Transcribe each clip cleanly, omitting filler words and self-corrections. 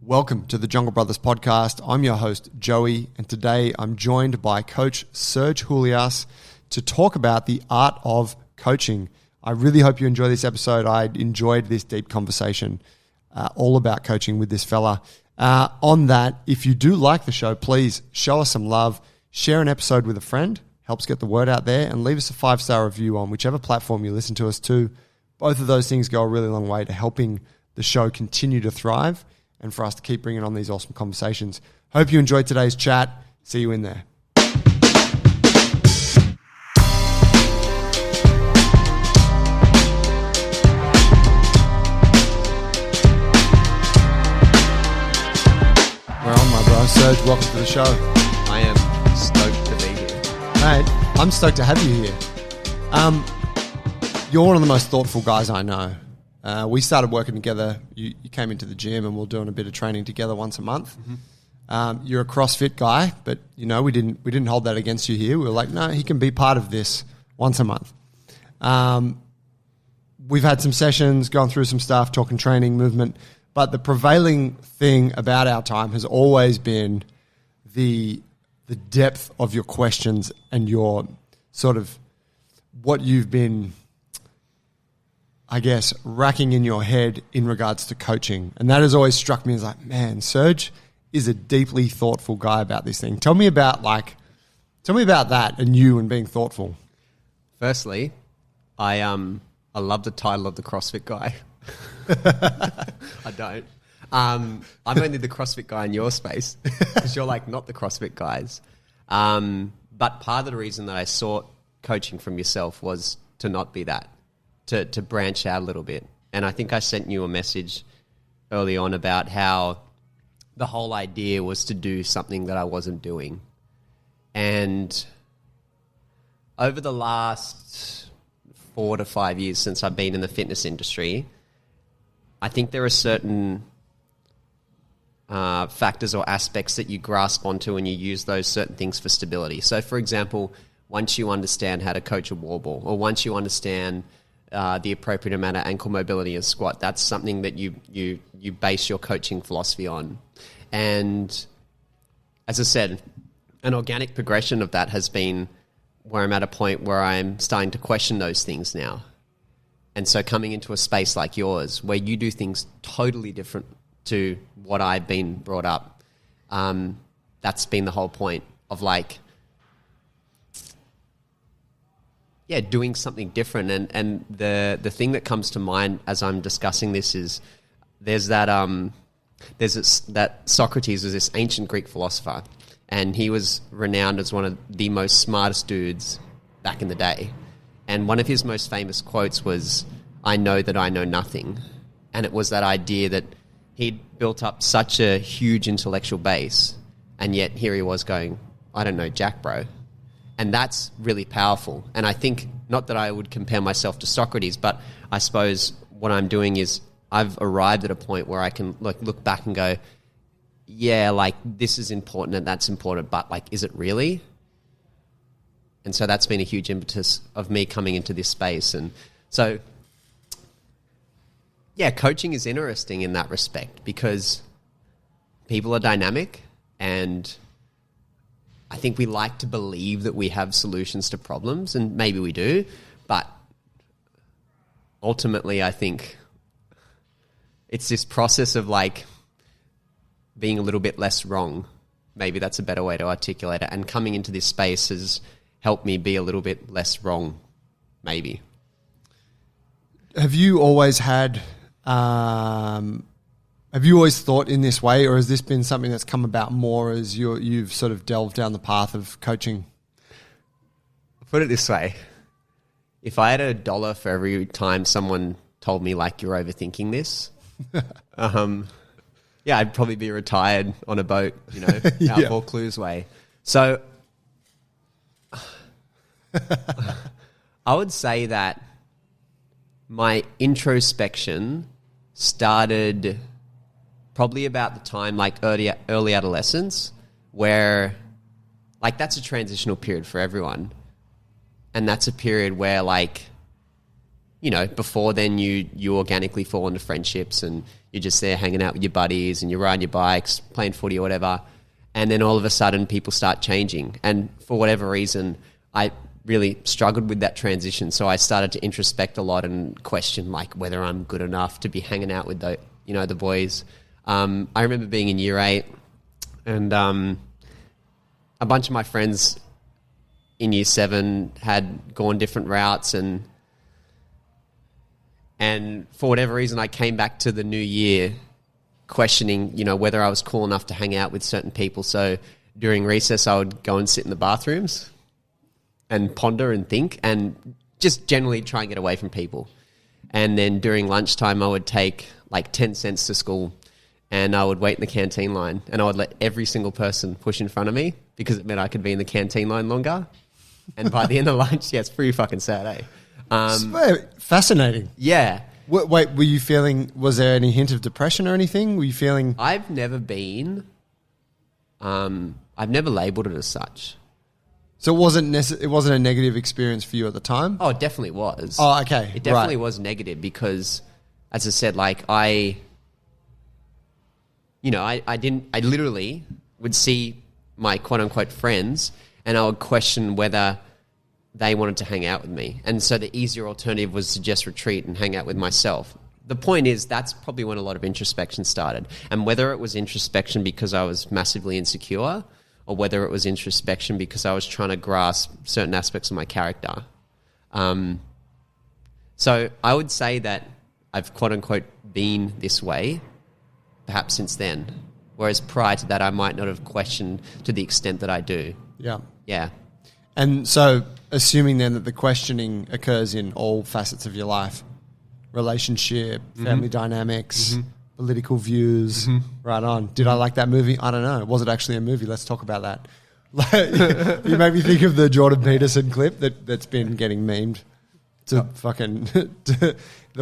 Welcome to the Jungle Brothers podcast. I'm your host, Joey, and today I'm joined by Coach Serge Julias to talk about the art of coaching. I really hope you enjoy this episode. I enjoyed this deep conversation all about coaching with this fella. On that, if you do like the show, please show us some love, share an episode with a friend, helps get the word out there, and leave us a 5-star review on whichever platform you listen to us to. Both of those things go a really long way to helping the show continue to thrive and for us to keep bringing on these awesome conversations. Hope you enjoyed today's chat. See you in there. We're on, my bro. Serge, welcome to the show. I am stoked to be here. Mate, I'm stoked to have you here. You're one of the most thoughtful guys I know. We started working together. You came into the gym and we're doing a bit of training together once a month. Mm-hmm. You're a CrossFit guy, but you know we didn't hold that against you here. We were like, no, he can be part of this once a month. We've had some sessions, gone through some stuff, talking training, movement, but the prevailing thing about our time has always been the depth of your questions and your sort of what you've been, I guess, racking in your head in regards to coaching. And that has always struck me as like, man, Serge is a deeply thoughtful guy about this thing. Tell me about that and you and being thoughtful. Firstly, I love the title of the CrossFit guy. I don't. I'm only the CrossFit guy in your space because you're like not the CrossFit guys. But part of the reason that I sought coaching from yourself was to not be that. To branch out a little bit. And I think I sent you a message early on about how the whole idea was to do something that I wasn't doing. And over the last 4 to 5 years since I've been in the fitness industry, I think there are certain factors or aspects that you grasp onto and you use those certain things for stability. So, for example, once you understand how to coach a wall ball, or once you understand the appropriate amount of ankle mobility and squat, that's something that you base your coaching philosophy on. And as I said, an organic progression of that has been where I'm at a point where I'm starting to question those things now. And so coming into a space like yours where you do things totally different to what I've been brought up, that's been the whole point of like, yeah, doing something different. And the thing that comes to mind as I'm discussing this is that Socrates was this ancient Greek philosopher, and he was renowned as one of the most smartest dudes back in the day. And one of his most famous quotes was, "I know that I know nothing." And it was that idea that he'd built up such a huge intellectual base, and yet here he was going, "I don't know jack, bro." And that's really powerful. And I think, not that I would compare myself to Socrates, but I suppose what I'm doing is I've arrived at a point where I can look back and go, yeah, like this is important and that's important, but like, is it really? And so that's been a huge impetus of me coming into this space. And so, yeah, coaching is interesting in that respect because people are dynamic, and I think we like to believe that we have solutions to problems, and maybe we do, but ultimately I think it's this process of like being a little bit less wrong. Maybe that's a better way to articulate it. And coming into this space has helped me be a little bit less wrong, maybe. Have you always thought in this way, or has this been something that's come about more as you've sort of delved down the path of coaching? Put it this way. If I had $1 for every time someone told me like you're overthinking this, yeah, I'd probably be retired on a boat, out Yeah. Vaucluse way. So I would say that my introspection started probably about the time like early adolescence, where like that's a transitional period for everyone. And that's a period where like, before then you organically fall into friendships and you're just there hanging out with your buddies and you're riding your bikes, playing footy or whatever. And then all of a sudden people start changing. And for whatever reason, I really struggled with that transition. So I started to introspect a lot and question like whether I'm good enough to be hanging out with the, the boys. I remember being in year 8 and a bunch of my friends in year 7 had gone different routes and for whatever reason I came back to the new year questioning, whether I was cool enough to hang out with certain people. So during recess I would go and sit in the bathrooms and ponder and think and just generally try and get away from people. And then during lunchtime I would take like 10 cents to school and I would wait in the canteen line and I would let every single person push in front of me because it meant I could be in the canteen line longer. And by the end of lunch, yeah, it's pretty fucking sad, eh? Fascinating. Yeah. Wait, were you feeling, was there any hint of depression or anything? Were you feeling... I've never been, I've never labelled it as such. So it wasn't a negative experience for you at the time? Oh, it definitely was. Oh, okay. It definitely was negative because, as I said, like I literally would see my quote-unquote friends and I would question whether they wanted to hang out with me. And so the easier alternative was to just retreat and hang out with myself. The point is that's probably when a lot of introspection started. And whether it was introspection because I was massively insecure or whether it was introspection because I was trying to grasp certain aspects of my character. So I would say that I've quote-unquote been this way perhaps since then. Whereas prior to that, I might not have questioned to the extent that I do. Yeah. Yeah. And so assuming then that the questioning occurs in all facets of your life, relationship, family dynamics, political views, right on. Did I like that movie? I don't know. Was it actually a movie? Let's talk about that. You made me think of the Jordan Peterson clip that's been getting memed. To fucking the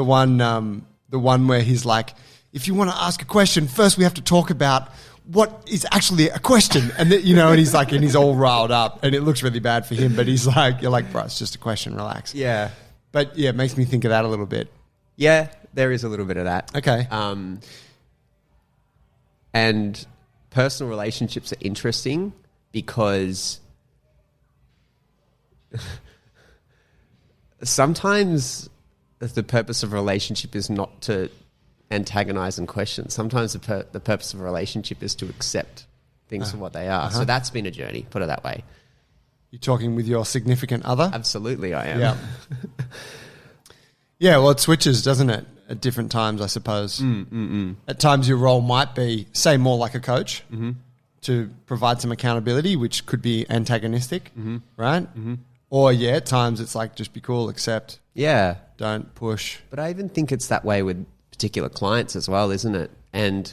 one where he's like, if you want to ask a question, first we have to talk about what is actually a question. And and he's like, and he's all riled up and it looks really bad for him, but he's like, you're like, bro, it's just a question, relax. Yeah. But yeah, it makes me think of that a little bit. Yeah, there is a little bit of that. Okay. And personal relationships are interesting because sometimes the purpose of a relationship is not to antagonize and question. Sometimes the purpose of a relationship is to accept things for what they are. So that's been a journey, put it that way. You're talking with your significant other? Absolutely, I am. Yeah. Yeah, well, it switches, doesn't it, at different times, I suppose. At times your role might be, say, more like a coach to provide some accountability, which could be antagonistic, right? Or, yeah, at times it's like, just be cool, accept. Yeah. Don't push. But I even think it's that way with particular clients as well, isn't it? And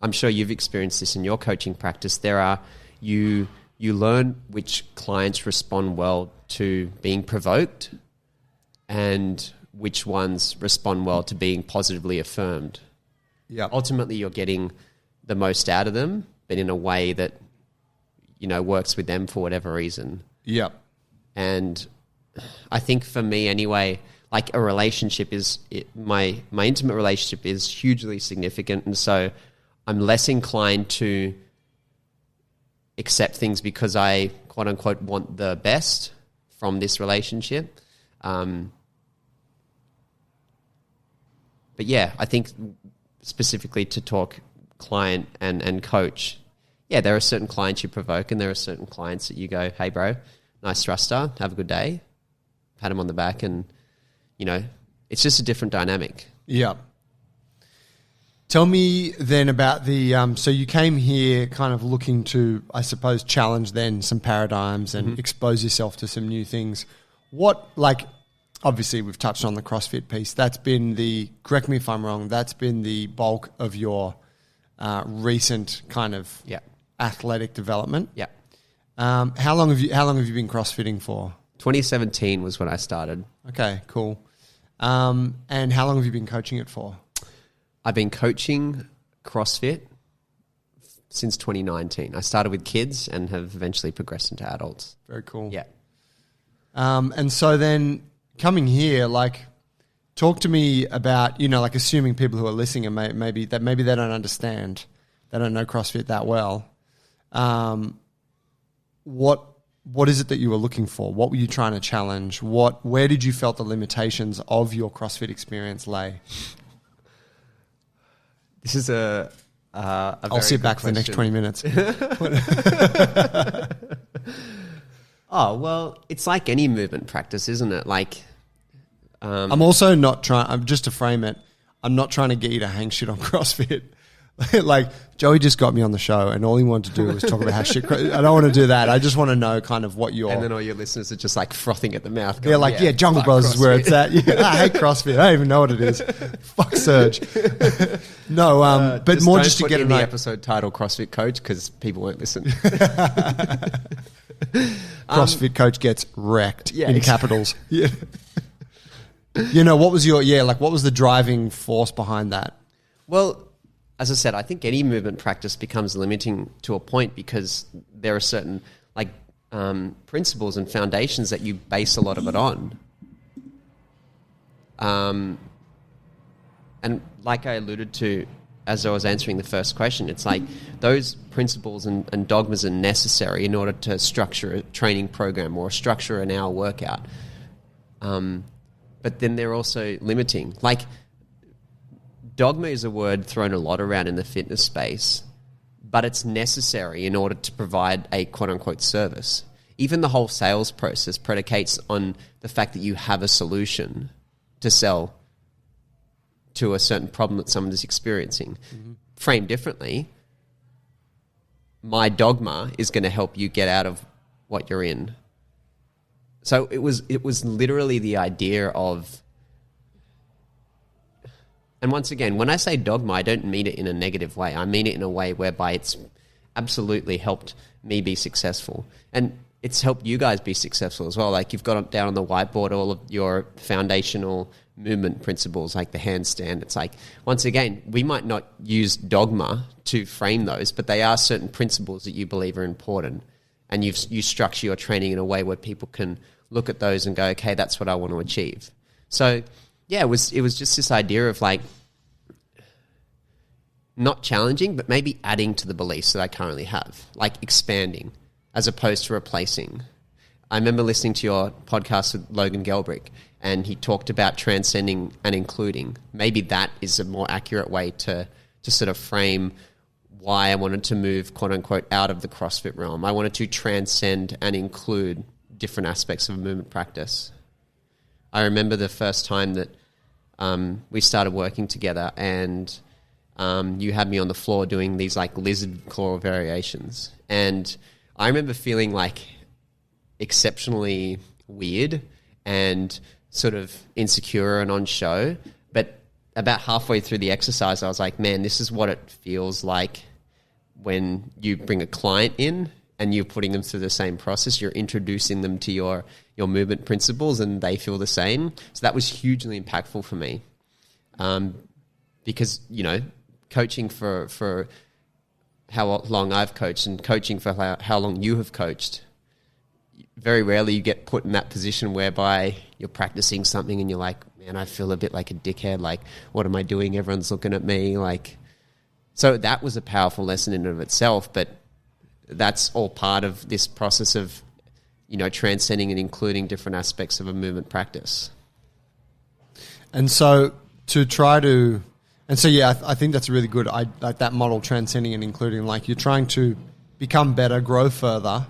I'm sure you've experienced this in your coaching practice. You learn which clients respond well to being provoked and which ones respond well to being positively affirmed. Yeah. Ultimately, you're getting the most out of them, but in a way that, works with them for whatever reason. Yeah. And I think for me anyway, like a relationship my intimate relationship is hugely significant. And so I'm less inclined to accept things because I quote unquote want the best from this relationship. But yeah, I think specifically to talk client and coach, yeah, there are certain clients you provoke and there are certain clients that you go, hey bro, nice thruster, have a good day, pat him on the back, and it's just a different dynamic. Yeah. Tell me then about the, so you came here kind of looking to, I suppose, challenge then some paradigms and expose yourself to some new things. Obviously we've touched on the CrossFit piece. That's been correct me if I'm wrong, that's been the bulk of your recent kind of athletic development. Yeah. How long have you been CrossFitting for? 2017 was when I started. Okay, cool. And how long have you been coaching it for? I've been coaching CrossFit since 2019. I started with kids and have eventually progressed into adults. Very cool. Yeah. And so then coming here, talk to me about, like assuming people who are listening and maybe they don't understand, they don't know CrossFit that well. What is it that you were looking for? What were you trying to challenge? Where did you felt the limitations of your CrossFit experience lay? This is a I'll sit back for the next 20 minutes. Oh, well, it's like any movement practice, isn't it? Like, I'm also not trying, just to frame it, I'm not trying to get you to hang shit on CrossFit. Like, Joey just got me on the show and all he wanted to do was talk about how shit, I don't want to do that. I just want to know kind of what and then all your listeners are just like frothing at the mouth. They're like, yeah, Jungle Brothers is where it's at. Yeah, I hate CrossFit. I don't even know what it is. Fuck Surge. No, but more just to get in the episode title CrossFit Coach because people won't listen. CrossFit Coach gets wrecked in capitals. Yeah. What was what was the driving force behind that? Well, as I said, I think any movement practice becomes limiting to a point because there are certain principles and foundations that you base a lot of it on. And like I alluded to as I was answering the first question, it's like those principles and dogmas are necessary in order to structure a training program or structure an hour workout. But then they're also limiting. Like, dogma is a word thrown a lot around in the fitness space, but it's necessary in order to provide a quote-unquote service. Even the whole sales process predicates on the fact that you have a solution to sell to a certain problem that someone is experiencing. Mm-hmm. Framed differently, my dogma is going to help you get out of what you're in. So it was literally the idea of, and once again, when I say dogma, I don't mean it in a negative way. I mean it in a way whereby it's absolutely helped me be successful. And it's helped you guys be successful as well. Like, you've got down on the whiteboard all of your foundational movement principles, like the handstand. It's like, once again, we might not use dogma to frame those, but they are certain principles that you believe are important. And you structure your training in a way where people can look at those and go, okay, that's what I want to achieve. So yeah, it was just this idea of like not challenging, but maybe adding to the beliefs that I currently have, like expanding as opposed to replacing. I remember listening to your podcast with Logan Gelbrick, and he talked about transcending and including. Maybe that is a more accurate way to sort of frame why I wanted to move, quote unquote, out of the CrossFit realm. I wanted to transcend and include different aspects of a movement practice. I remember the first time that we started working together, and you had me on the floor doing these like lizard claw variations. And I remember feeling like exceptionally weird and sort of insecure and on show. But about halfway through the exercise, I was like, man, this is what it feels like when you bring a client in and you're putting them through the same process. You're introducing them to your movement principles and they feel the same. So that was hugely impactful for me. Because, coaching for how long I've coached and coaching for how long you have coached, very rarely you get put in that position whereby you're practicing something and you're like, man, I feel a bit like a dickhead. Like, what am I doing? Everyone's looking at me. Like, so that was a powerful lesson in and of itself, but that's all part of this process of, transcending and including different aspects of a movement practice. And so I think that's really good. I like that model, transcending and including. Like, you're trying to become better, grow further,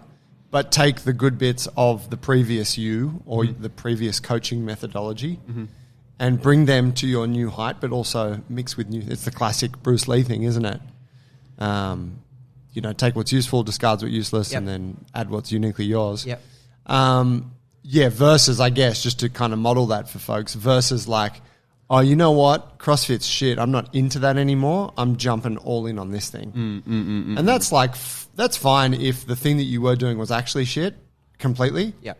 but take the good bits of the previous you or the previous coaching methodology and bring them to your new height, but also mix with new. It's the classic Bruce Lee thing, isn't it? Take what's useful, discards what's useless, and then add what's uniquely yours. Yep. Versus, I guess, just to kind of model that for folks, versus like, oh, you know what? CrossFit's shit. I'm not into that anymore. I'm jumping all in on this thing. And that's like, that's fine if the thing that you were doing was actually shit completely. Yeah.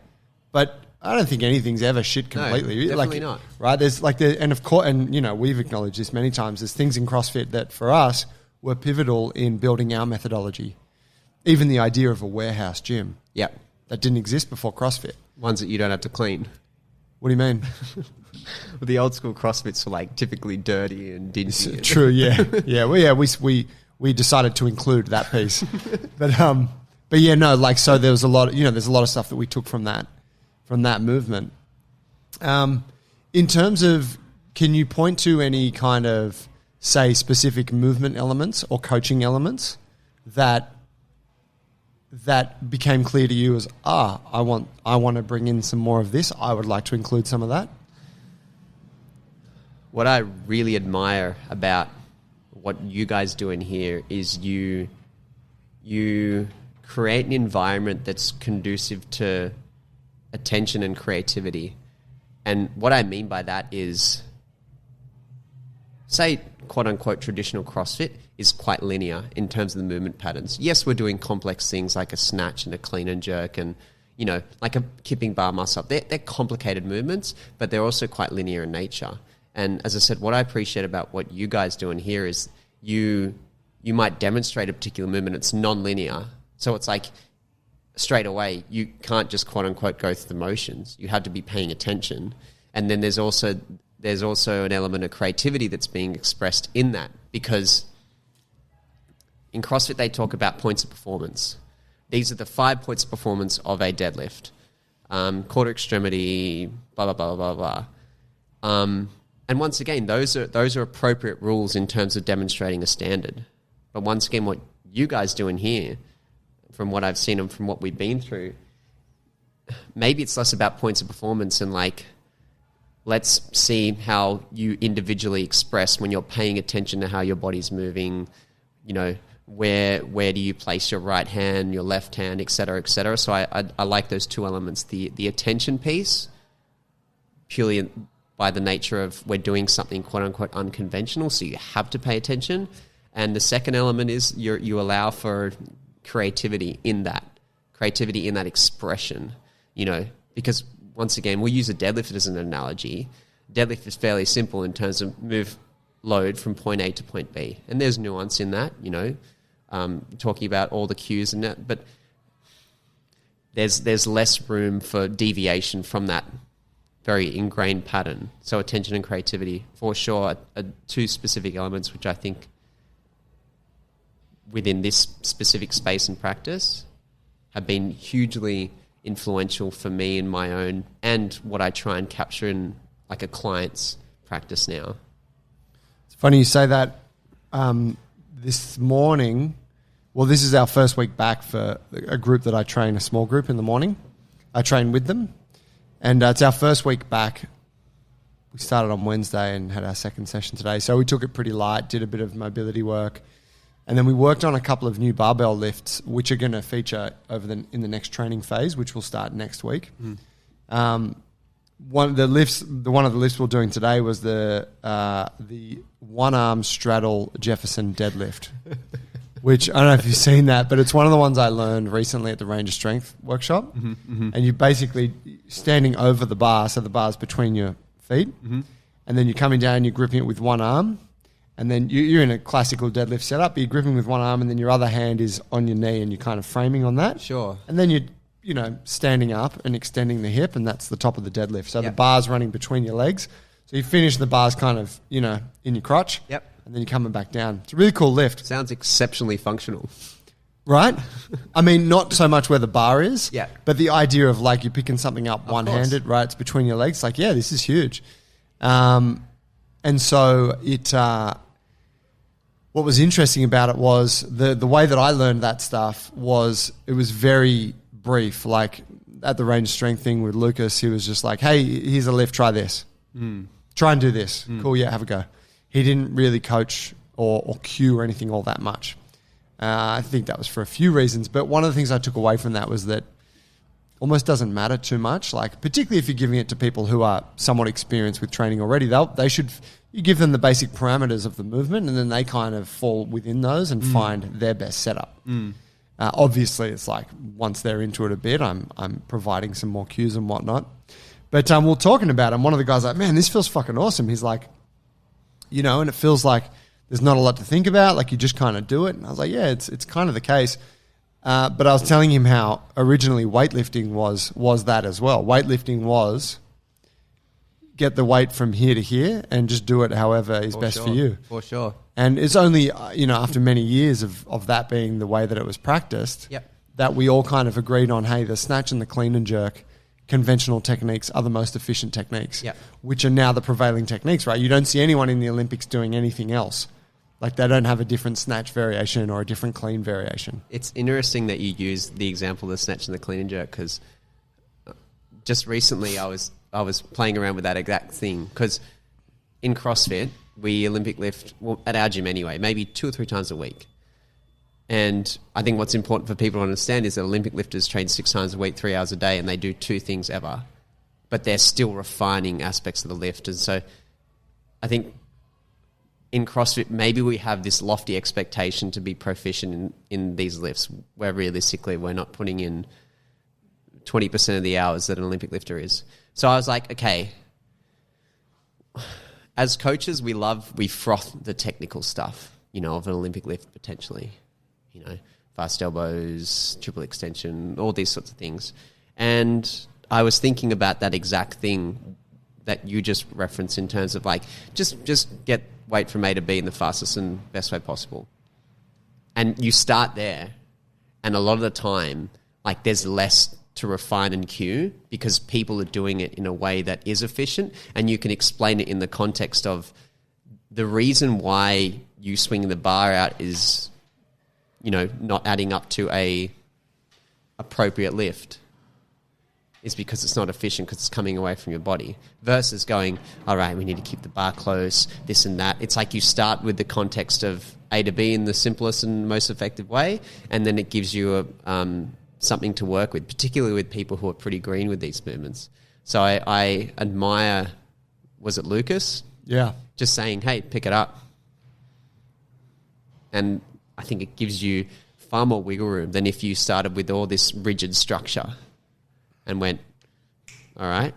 But I don't think anything's ever shit completely. No, definitely not. Right? There's like, and of course, and we've acknowledged this many times. There's things in CrossFit that for us were pivotal in building our methodology. Even the idea of a warehouse gym. Yeah. That didn't exist before CrossFit. Ones that you don't have to clean. What do you mean? The old school CrossFits were like typically dirty and dingy. True, yeah. We decided to include that piece. But yeah, no, like, so there was a lot, there's a lot of stuff that we took from that movement. In terms of, can you point to any kind of, say, specific movement elements or coaching elements that became clear to you as, I want to bring in some more of this. I would like to include some of that. What I really admire about what you guys do in here is you create an environment that's conducive to attention and creativity. And what I mean by that is, say, quote-unquote traditional CrossFit is quite linear in terms of the movement patterns. Yes, we're doing complex things like a snatch and a clean and jerk and, like a kipping bar muscle-up. They're complicated movements, but they're also quite linear in nature. And as I said, what I appreciate about what you guys do in here is you might demonstrate a particular movement. It's non-linear. So it's like straight away, you can't just quote-unquote go through the motions. You have to be paying attention. And then there's also an element of creativity that's being expressed in that, because in CrossFit they talk about points of performance. These are the 5 points of performance of a deadlift. Quarter extremity, blah, blah, blah, blah, blah. And once again, those are appropriate rules in terms of demonstrating a standard. But once again, what you guys do in here, from what I've seen and from what we've been through, maybe it's less about points of performance and like, let's see how you individually express when you're paying attention to how your body's moving, where do you place your right hand, your left hand, et cetera, et cetera. So I like those two elements, the attention piece, purely by the nature of we're doing something quote-unquote unconventional, so you have to pay attention. And the second element is you allow for creativity in that expression, because once again, we'll use a deadlift as an analogy. Deadlift is fairly simple in terms of move load from point A to point B. And there's nuance in that, talking about all the cues and that, but there's less room for deviation from that very ingrained pattern. So attention and creativity, for sure, are two specific elements which I think within this specific space and practice have been hugely influential for me in my own and what I try and capture in like a client's practice now. It's funny you say that. This morning, well, this is our first week back for a group that I train, a small group in the morning. I train with them. And it's our first week back. We started on Wednesday and had our second session today. So we took it pretty light, did a bit of mobility work. And then we worked on a couple of new barbell lifts, which are going to feature in the next training phase, which will start next week. One of the lifts we're doing today was the one arm straddle Jefferson deadlift, which I don't know if you've seen that, but it's one of the ones I learned recently at the Range of Strength workshop. And you're basically standing over the bar, so the bar's between your feet, and then you're coming down and you're gripping it with one arm. And then you're in a classical deadlift setup, but you're gripping with one arm and then your other hand is on your knee and you're kind of framing on that. Sure. And then you're standing up and extending the hip, and that's the top of the deadlift. So the bar's running between your legs. So you finish the bars kind of, in your crotch. Yep. And then you're coming back down. It's a really cool lift. Sounds exceptionally functional. Right? I mean, not so much where the bar is, yeah, but the idea of like you're picking something up one-handed, right? It's between your legs. Like, yeah, this is huge. And so what was interesting about it was the way that I learned that stuff was it was very brief. Like at the Range of Strength thing with Lucas, he was just like, hey, here's a lift, try this. Try and do this. Cool, yeah, have a go. He didn't really coach or cue or anything all that much. I think that was for a few reasons, but one of the things I took away from that was that almost doesn't matter too much. Like particularly if you're giving it to people who are somewhat experienced with training already, you give them the basic parameters of the movement, and then they kind of fall within those and find their best setup. Obviously, it's like once they're into it a bit, I'm providing some more cues and whatnot. But we're talking about it, and one of the guys like, man, this feels fucking awesome. He's like, and it feels like there's not a lot to think about. Like you just kind of do it. And I was like, yeah, it's kind of the case. But I was telling him how originally weightlifting was that as well. Weightlifting was get the weight from here to here and just do it however is best for you. For sure. And it's only, after many years of that being the way that it was practiced, that we all kind of agreed on, hey, the snatch and the clean and jerk conventional techniques are the most efficient techniques, which are now the prevailing techniques, right? You don't see anyone in the Olympics doing anything else. Like they don't have a different snatch variation or a different clean variation. It's interesting that you use the example of the snatch and the clean and jerk, because just recently I was playing around with that exact thing, because in CrossFit, we Olympic lift, well, at our gym anyway, maybe 2 or 3 times a week. And I think what's important for people to understand is that Olympic lifters train 6 times a week, 3 hours a day, and they do 2 things ever. But they're still refining aspects of the lift. And so I think in CrossFit, maybe we have this lofty expectation to be proficient in these lifts, where realistically we're not putting in 20% of the hours that an Olympic lifter is. So I was like, okay, as coaches, we froth the technical stuff, of an Olympic lift potentially. Fast elbows, triple extension, all these sorts of things. And I was thinking about that exact thing that you just referenced in terms of like, just get weight from A to B in the fastest and best way possible. And you start there, and a lot of the time, like there's less to refine and cue because people are doing it in a way that is efficient, and you can explain it in the context of the reason why you swing the bar out is not adding up to a appropriate lift is because it's not efficient, because it's coming away from your body, versus going, all right, we need to keep the bar close, this and that. It's like you start with the context of A to B in the simplest and most effective way, and then it gives you something to work with, particularly with people who are pretty green with these movements. So I admire, was it Lucas? Yeah. Just saying, hey, pick it up. And I think it gives you far more wiggle room than if you started with all this rigid structure and went, all right,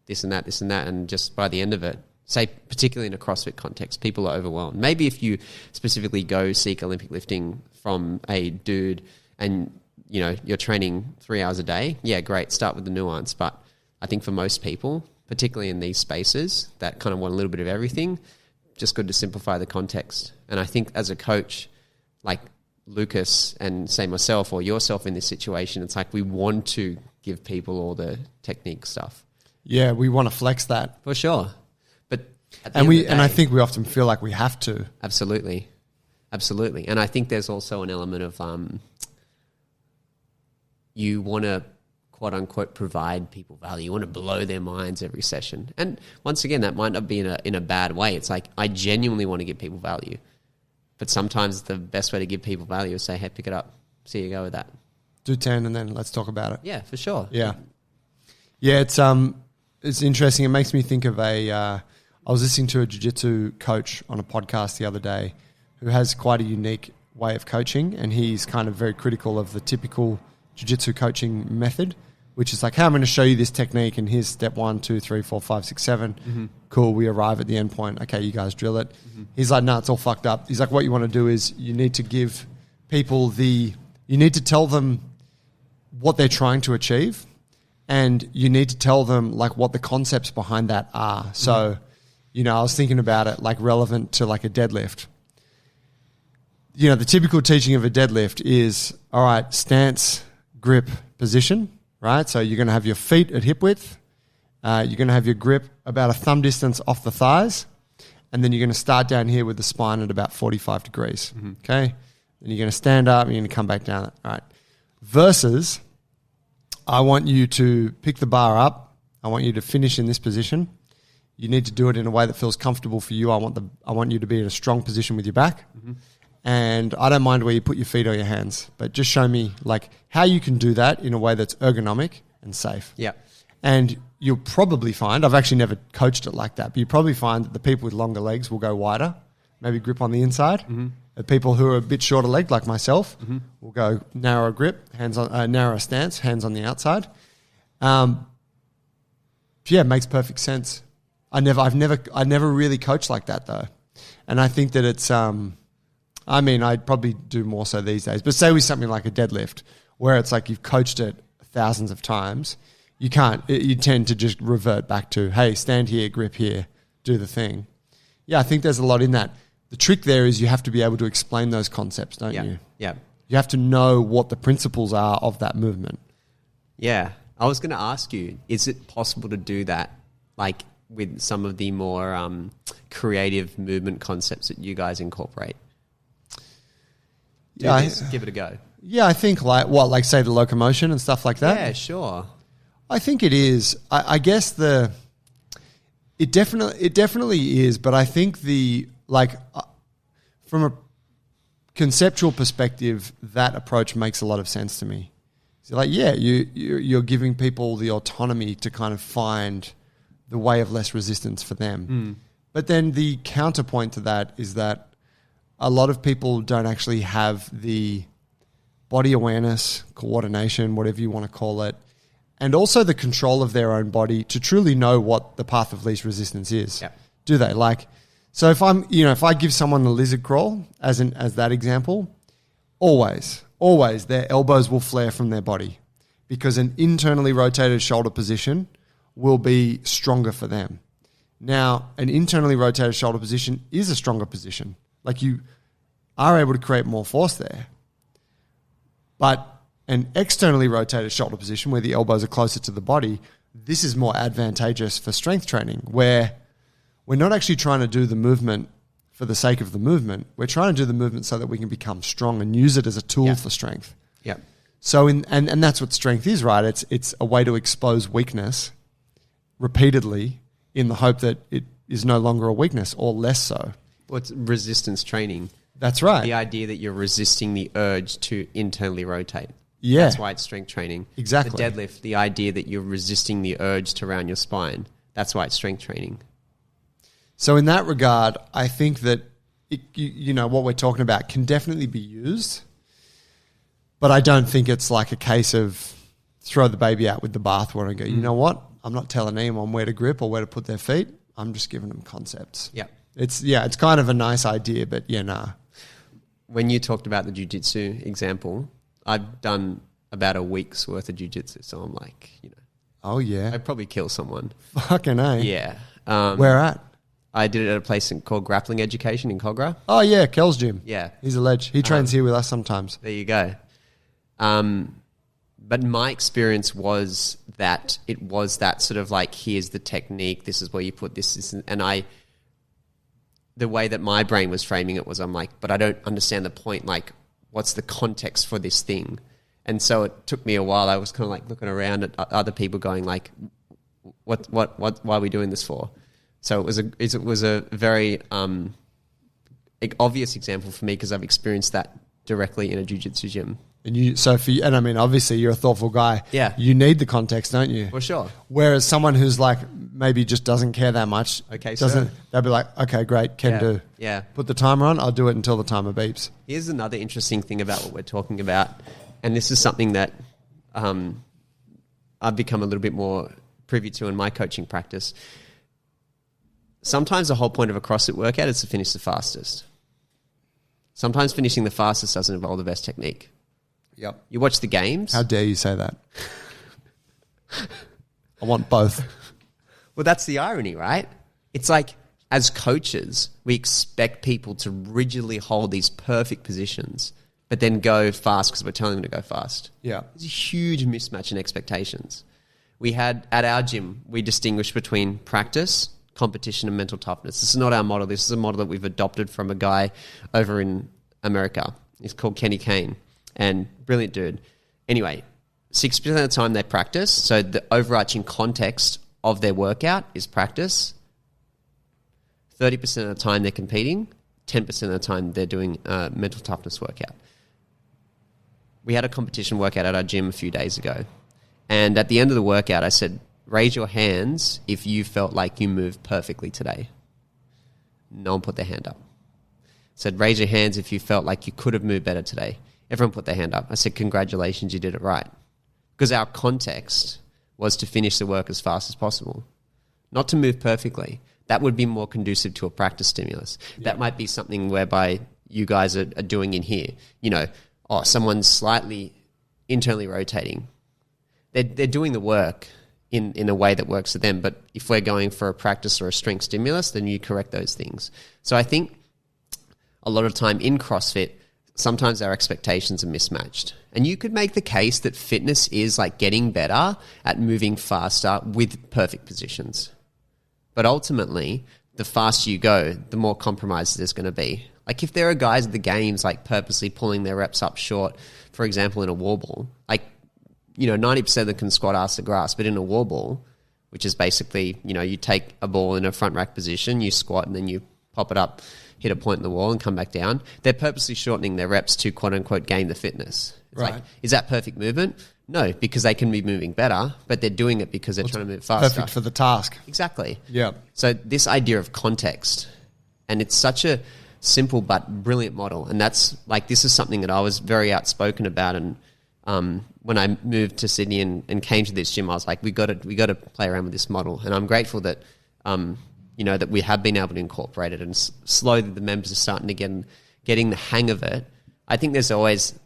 this and that, and just by the end of it, say particularly in a CrossFit context, people are overwhelmed. Maybe if you specifically go seek Olympic lifting from a dude and, you're training 3 hours a day, yeah, great, start with the nuance. But I think for most people, particularly in these spaces that kind of want a little bit of everything, just good to simplify the context. And I think as a coach, like Lucas and say myself or yourself in this situation, it's like we want to give people all the technique stuff. Yeah, we want to flex that. For sure. But I think we often feel like we have to. Absolutely. And I think there's also an element of you want to quote unquote provide people value. You want to blow their minds every session. And once again, that might not be in a bad way. It's like I genuinely want to give people value. But sometimes the best way to give people value is say, hey, pick it up. See you go with that. Do 10 and then let's talk about it. Yeah, for sure. Yeah. Yeah, it's interesting. It makes me think of I was listening to a jiu-jitsu coach on a podcast the other day who has quite a unique way of coaching, and he's kind of very critical of the typical jiu-jitsu coaching method, which is like, hey, I'm going to show you this technique, and here's step 1, 2, 3, 4, 5, 6, 7. Mm-hmm. Cool, we arrive at the end point. Okay, you guys drill it. Mm-hmm. He's like, no, it's all fucked up. He's like, what you want to do is you need to give people you need to tell them what they're trying to achieve, and you need to tell them like what the concepts behind that are. Mm-hmm. So, I was thinking about it like relevant to like a deadlift. The typical teaching of a deadlift is, all right, stance, grip, position, right? So you're going to have your feet at hip width. You're going to have your grip about a thumb distance off the thighs. And then you're going to start down here with the spine at about 45 degrees. Mm-hmm. Okay? Then you're going to stand up and you're going to come back down. All right. Versus, I want you to pick the bar up. I want you to finish in this position. You need to do it in a way that feels comfortable for you. I want you to be in a strong position with your back. Mm-hmm. And I don't mind where you put your feet or your hands, but just show me like how you can do that in a way that's ergonomic and safe. Yeah. And you'll probably find, I've actually never coached it like that, but you probably find that the people with longer legs will go wider, maybe grip on the inside. Mm-hmm. The people who are a bit shorter legged, like myself, mm-hmm. will go narrower grip, narrower stance, hands on the outside. Yeah, it makes perfect sense. I never really coached like that though. And I think that it's, I'd probably do more so these days, but say with something like a deadlift where it's like you've coached it thousands of times, You can't. You tend to just revert back to, hey, stand here, grip here, do the thing. Yeah, I think there's a lot in that. The trick there is you have to be able to explain those concepts, don't you? Yeah. You have to know what the principles are of that movement. Yeah. I was going to ask you, is it possible to do that, like with some of the more creative movement concepts that you guys incorporate? Give it a go. Yeah, I think like say the locomotion and stuff like that? Yeah, sure. I think it is. I guess it definitely is, but I think from a conceptual perspective, that approach makes a lot of sense to me. So you're giving people the autonomy to kind of find the way of less resistance for them. But then the counterpoint to that is that a lot of people don't actually have the body awareness, coordination, whatever you want to call it, and also the control of their own body to truly know what the path of least resistance is. Yep. Do they? So if I give someone the lizard crawl as that example, always their elbows will flare from their body because an internally rotated shoulder position will be stronger for them. Now, an internally rotated shoulder position is a stronger position. Like you are able to create more force there. But an externally rotated shoulder position where the elbows are closer to the body, this is more advantageous for strength training where we're not actually trying to do the movement for the sake of the movement. We're trying to do the movement so that we can become strong and use it as a tool for strength. Yeah. So and that's what strength is, right? It's a way to expose weakness repeatedly in the hope that it is no longer a weakness or less so. Well, it's resistance training. That's right. The idea that you're resisting the urge to internally rotate. Yeah. That's why it's strength training. Exactly. The deadlift, the idea that you're resisting the urge to round your spine. That's why it's strength training. So in that regard, I think that what we're talking about can definitely be used, but I don't think it's like a case of throw the baby out with the bathwater and go, you know what? I'm not telling anyone where to grip or where to put their feet. I'm just giving them concepts. Yeah. It's kind of a nice idea, but nah. When you talked about the jiu-jitsu example, I've done about a week's worth of jiu-jitsu, so I'm like, Oh yeah. I'd probably kill someone. Fucking A. Yeah. Where at? I did it at a place called Grappling Education in Cogra. Oh yeah, Kel's gym. Yeah. He's a ledge. He trains here with us sometimes. There you go. But my experience was that it was that sort of like, here's the technique, this is where you put this, and the way that my brain was framing it was, I'm like, but I don't understand the point, like, what's the context for this thing? And so it took me a while. I was kind of like looking around at other people going like, why are we doing this for? So it was a very obvious example for me because I've experienced that directly in a jiu-jitsu gym. And I mean, obviously you're a thoughtful guy. Yeah. You need the context, don't you? For sure. Whereas someone who's like maybe just doesn't care that much, they'll be like, okay, great, can do. Yeah. Put the timer on, I'll do it until the timer beeps. Here's another interesting thing about what we're talking about, and this is something that I've become a little bit more privy to in my coaching practice. Sometimes the whole point of a CrossFit workout is to finish the fastest. Sometimes finishing the fastest doesn't involve the best technique. Yep. You watch the games. How dare you say that? I want both. Well, that's the irony, right? It's like, as coaches, we expect people to rigidly hold these perfect positions, but then go fast because we're telling them to go fast. Yeah. There's a huge mismatch in expectations. We had, at our gym, we distinguish between practice, competition, and mental toughness. This is not our model. This is a model that we've adopted from a guy over in America. He's called Kenny Kane, and brilliant dude. Anyway, 60% of the time they practice, so the overarching context of their workout is practice. 30% of the time they're competing, 10% of the time they're doing a mental toughness workout. We had a competition workout at our gym a few days ago, and at the end of the workout I said, raise your hands if you felt like you moved perfectly today. No one put their hand up. I said, raise your hands if you felt like you could have moved better today. Everyone put their hand up. I said, congratulations, you did it right. Because our context was to finish the work as fast as possible, not to move perfectly. That would be more conducive to a practice stimulus. Yeah. That might be something whereby you guys are doing in here. Someone's slightly internally rotating. They're doing the work. in a way that works for them. But if we're going for a practice or a strength stimulus, then you correct those things. So I think a lot of time in CrossFit, sometimes our expectations are mismatched. And you could make the case that fitness is like getting better at moving faster with perfect positions. But ultimately, the faster you go, the more compromises there's going to be. Like if there are guys at the games like purposely pulling their reps up short, for example, in a wall ball, like, 90% of them can squat ass to grass, but in a wall ball, which is basically, you take a ball in a front rack position, you squat and then you pop it up, hit a point in the wall and come back down. They're purposely shortening their reps to quote unquote gain the fitness. It's right. like, is that perfect movement? No, because they can be moving better, but they're doing it because they're trying to move faster. Perfect for the task. Exactly. Yeah. So this idea of context, and it's such a simple but brilliant model. And that's like, this is something that I was very outspoken about. And when I moved to Sydney and came to this gym, I was like, we got to play around with this model. And I'm grateful that, that we have been able to incorporate it, and slowly the members are starting to getting the hang of it. I think there's always,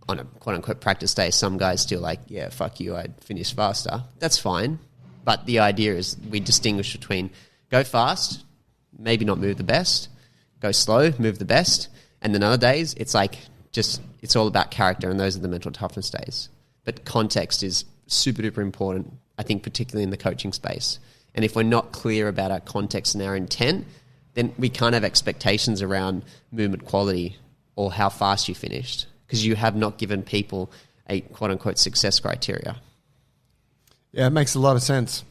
on a quote unquote practice day, some guys still like, yeah, fuck you, I'd finish faster. That's fine. But the idea is we distinguish between go fast, maybe not move the best, go slow, move the best. And then other days, it's like it's all about character, and those are the mental toughness days. But context is super duper important, I think, particularly in the coaching space. And if we're not clear about our context and our intent, then we can't have expectations around movement quality or how fast you finished, because you have not given people a quote unquote success criteria. Yeah, it makes a lot of sense.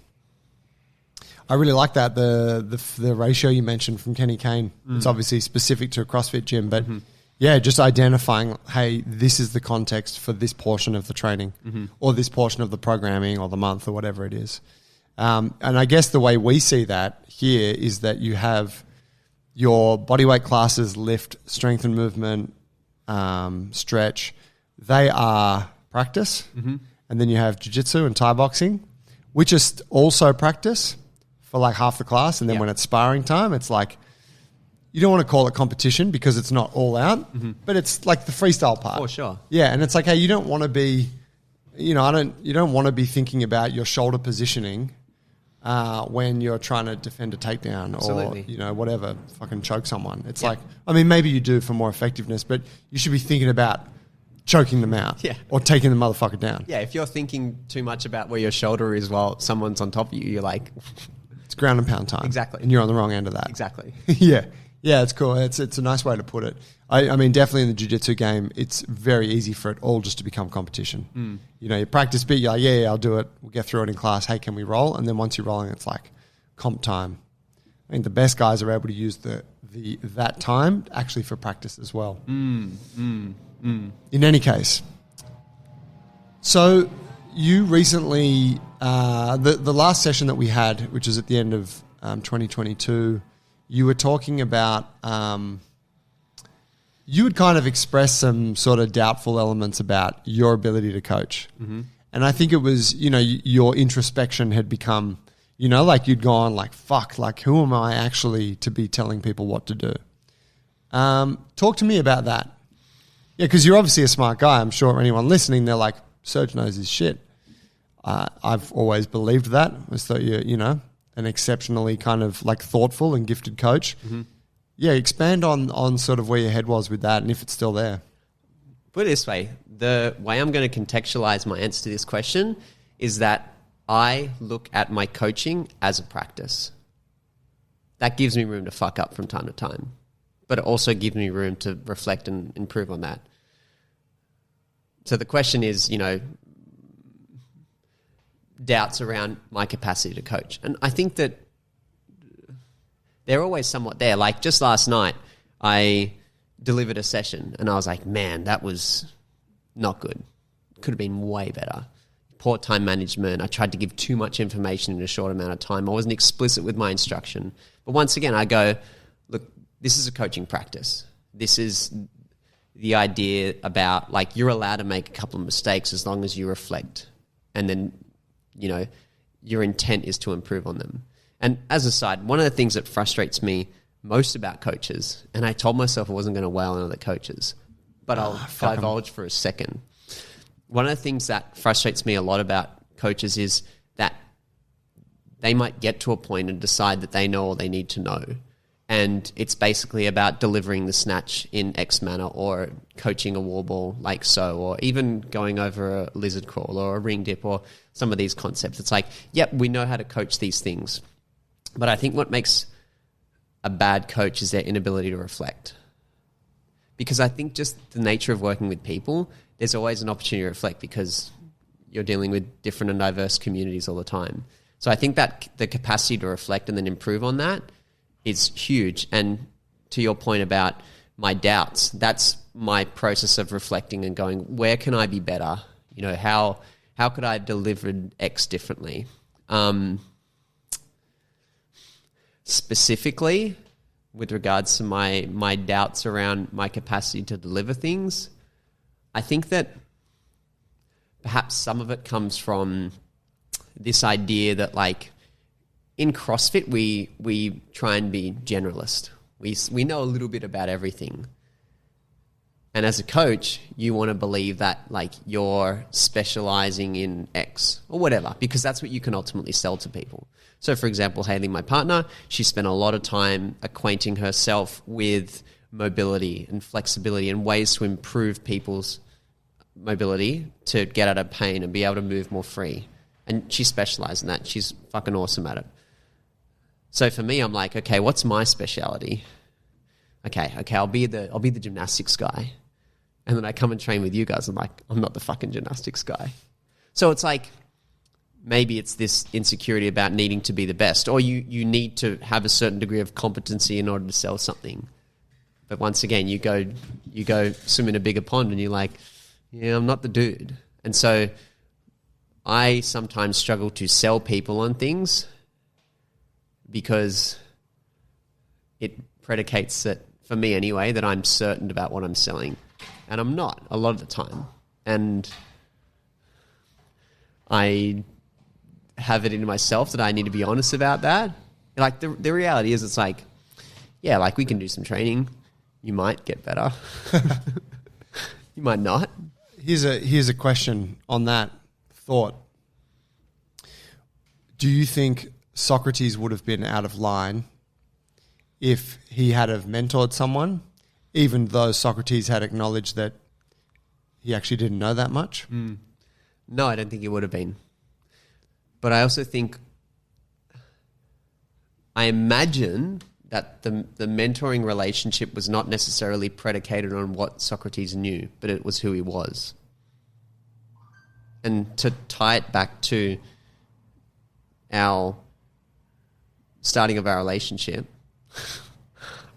I really like that, the ratio you mentioned from Kenny Kane. It's obviously specific to a CrossFit gym, but yeah, just identifying, hey, this is the context for this portion of the training or this portion of the programming or the month or whatever it is. And I guess the way we see that here is that you have your bodyweight classes, lift, strength and movement, stretch. They are practice. And then you have jiu-jitsu and Thai boxing, which is also practice for like half the class. And then when it's sparring time, it's like, you don't want to call it competition because it's not all out, but it's like the freestyle part. For sure. Yeah. And it's like, hey, you don't want to be, you don't want to be thinking about your shoulder positioning when you're trying to defend a takedown or, whatever, fucking choke someone. It's like, I mean, maybe you do for more effectiveness, but you should be thinking about choking them out or taking the motherfucker down. Yeah, if you're thinking too much about where your shoulder is while someone's on top of you, you're like... It's ground and pound time. Exactly. And you're on the wrong end of that. Exactly. Yeah. Yeah, it's cool. It's a nice way to put it. I mean, definitely in the jiu-jitsu game, it's very easy for it all just to become competition. You practice bit, you're like, yeah, I'll do it. We'll get through it in class. Hey, can we roll? And then once you're rolling, it's like comp time. I mean, the best guys are able to use that time actually for practice as well. In any case, so you recently, the last session that we had, which is at the end of 2022, you were talking about, you would kind of express some sort of doubtful elements about your ability to coach. And I think it was, your introspection had become, like you'd gone like, fuck, like who am I actually to be telling people what to do? Talk to me about that. Yeah, because you're obviously a smart guy. I'm sure anyone listening, they're like, Serge knows his shit. I've always believed that. I just thought you're, an exceptionally kind of like thoughtful and gifted coach. Yeah, expand on sort of where your head was with that and if it's still there. Put it this way, the way I'm going to contextualize my answer to this question is that I look at my coaching as a practice. That gives me room to fuck up from time to time, but it also gives me room to reflect and improve on that. So the question is, doubts around my capacity to coach. And I think that they're always somewhat there. Like just last night, I delivered a session and I was like, man, that was not good. Could have been way better. Poor time management. I tried to give too much information in a short amount of time. I wasn't explicit with my instruction. But once again, I go, look, this is a coaching practice. This is the idea about like you're allowed to make a couple of mistakes as long as you reflect and then your intent is to improve on them. And as a side, one of the things that frustrates me most about coaches, and I told myself I wasn't going to wail on other coaches, but I'll divulge for a second. One of the things that frustrates me a lot about coaches is that they might get to a point and decide that they know all they need to know. And it's basically about delivering the snatch in X manner, or coaching a wall ball like so, or even going over a lizard crawl or a ring dip, or some of these concepts. It's like, yep, we know how to coach these things. But I think what makes a bad coach is their inability to reflect. Because I think just the nature of working with people, there's always an opportunity to reflect because you're dealing with different and diverse communities all the time. So I think that the capacity to reflect and then improve on that is huge. And to your point about my doubts, that's my process of reflecting and going, where can I be better? You know, how could I have delivered X differently? Specifically, with regards to my doubts around my capacity to deliver things, I think that perhaps some of it comes from this idea that, like, in CrossFit, we try and be generalist. We know a little bit about everything. And as a coach, you want to believe that, like, you're specializing in X or whatever, because that's what you can ultimately sell to people. So, for example, Hayley, my partner, she spent a lot of time acquainting herself with mobility and flexibility and ways to improve people's mobility to get out of pain and be able to move more free. And she specialized in that. She's fucking awesome at it. So for me, I'm like, okay, what's my speciality? Okay, I'll be the gymnastics guy. And then I come and train with you guys. I'm like, I'm not the fucking gymnastics guy. So it's like, maybe it's this insecurity about needing to be the best, or you need to have a certain degree of competency in order to sell something. But once again, you go swim in a bigger pond and you're like, yeah, I'm not the dude. And so I sometimes struggle to sell people on things because it predicates that, for me anyway, that I'm certain about what I'm selling. And I'm not a lot of the time. And I have it in myself that I need to be honest about that. Like, the reality is, it's like, yeah, like, we can do some training. You might get better. You might not. Here's a question on that thought. Do you think Socrates would have been out of line if he had have mentored someone, even though Socrates had acknowledged that he actually didn't know that much? No, I don't think he would have been. But I also think, I imagine that the mentoring relationship was not necessarily predicated on what Socrates knew, but it was who he was. And to tie it back to our starting of our relationship,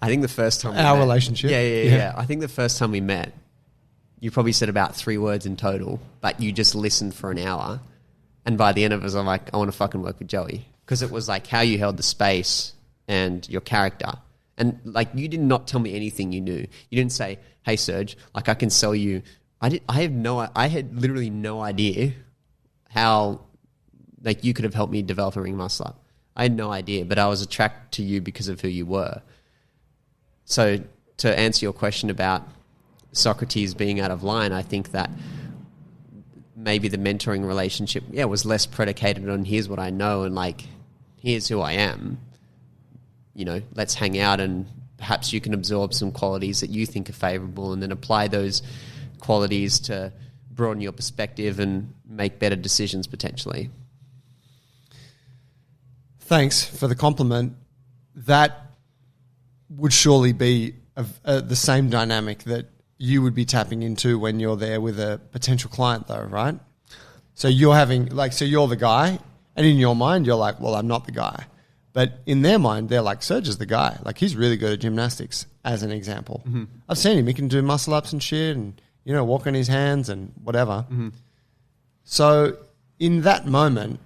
I think the first time relationship? Yeah. I think the first time we met, you probably said about 3 words in total, but you just listened for an hour. And by the end of it, I'm like, I want to fucking work with Joey. Because it was like how you held the space and your character. And like, you did not tell me anything you knew. You didn't say, hey, Serge, like, I can sell you. I had literally no idea how, like, you could have helped me develop a ring muscle up. I had no idea, but I was attracted to you because of who you were. So to answer your question about Socrates being out of line, I think that maybe the mentoring relationship, was less predicated on here's what I know and, like, here's who I am. You know, let's hang out and perhaps you can absorb some qualities that you think are favorable and then apply those qualities to broaden your perspective and make better decisions potentially. Thanks for the compliment. That would surely be the same dynamic that you would be tapping into when you're there with a potential client though, right? So you're you're the guy, and in your mind you're like, well, I'm not the guy. But in their mind, they're like, Serge is the guy. Like, he's really good at gymnastics, as an example. Mm-hmm. I've seen him. He can do muscle ups and shit and, you know, walk on his hands and whatever. Mm-hmm. So in that moment,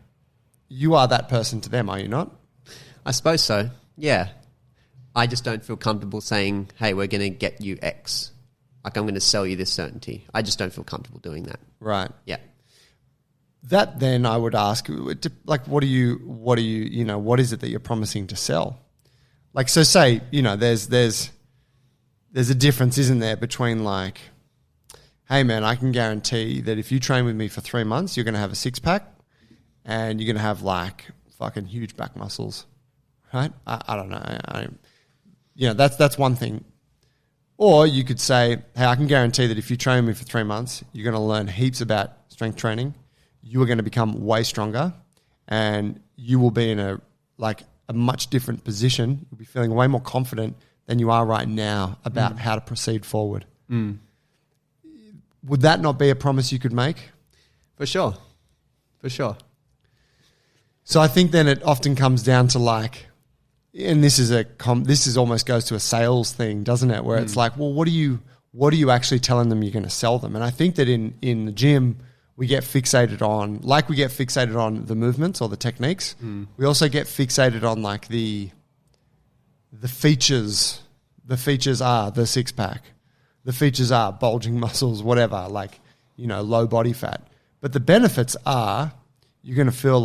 you are that person to them, are you not? I suppose so, yeah. I just don't feel comfortable saying, hey, we're going to get you X. Like, I'm going to sell you this certainty. I just don't feel comfortable doing that. Right. Yeah. That then I would ask, like, what is it that you're promising to sell? Like, so say, you know, there's a difference, isn't there, between like, hey man, I can guarantee that if you train with me for 3 months, you're going to have a 6-pack and you're going to have like fucking huge back muscles, right? I don't know. That's one thing. Or you could say, hey, I can guarantee that if you train me for 3 months, you're going to learn heaps about strength training. You are going to become way stronger, and you will be in a much different position. You'll be feeling way more confident than you are right now about how to proceed forward. Would that not be a promise you could make? For sure. So I think then it often comes down to and this is almost goes to a sales thing, doesn't it? Where it's like, well, what are you actually telling them you're going to sell them? And I think that in the gym, we get fixated on the movements or the techniques. We also get fixated on the features. The features are the six pack. The features are bulging muscles, whatever, low body fat. But the benefits are you're going to feel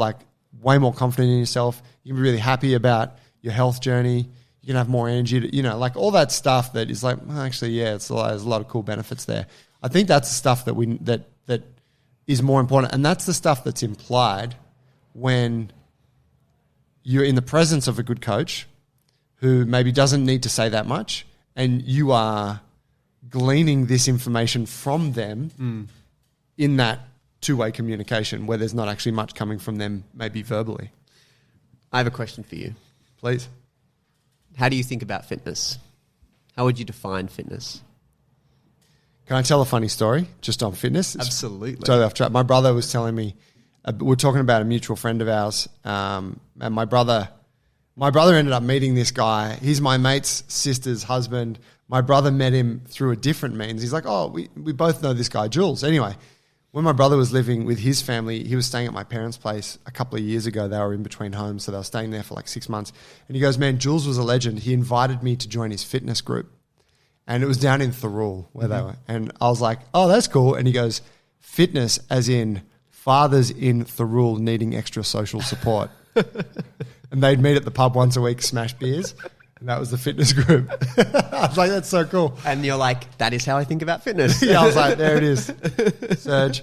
way more confident in yourself. You're going to be really happy about your health journey. You can have more energy to, all that stuff that is there's a lot of cool benefits there. I think that's the stuff that is more important. And that's the stuff that's implied when you're in the presence of a good coach who maybe doesn't need to say that much, and you are gleaning this information from them in that two-way communication where there's not actually much coming from them, maybe verbally. I have a question for you. Please. How do you think about fitness? How would you define fitness? Can I tell a funny story just on fitness? Absolutely. Totally off track. My brother was telling me, we're talking about a mutual friend of ours, and my brother ended up meeting this guy. He's my mate's sister's husband. My brother met him through a different means. He's like, oh, we both know this guy, Jules. Anyway, when my brother was living with his family, he was staying at my parents' place a couple of years ago. They were in between homes, so they were staying there for 6 months. And he goes, man, Jules was a legend. He invited me to join his fitness group. And it was down in Thirroul where they were. And I was like, oh, that's cool. And he goes, fitness as in fathers in Thirroul needing extra social support. And they'd meet at the pub once a week, smash beers. And that was the fitness group. I was like, that's so cool. And you're like, that is how I think about fitness. Yeah, I was like, there it is, Serge.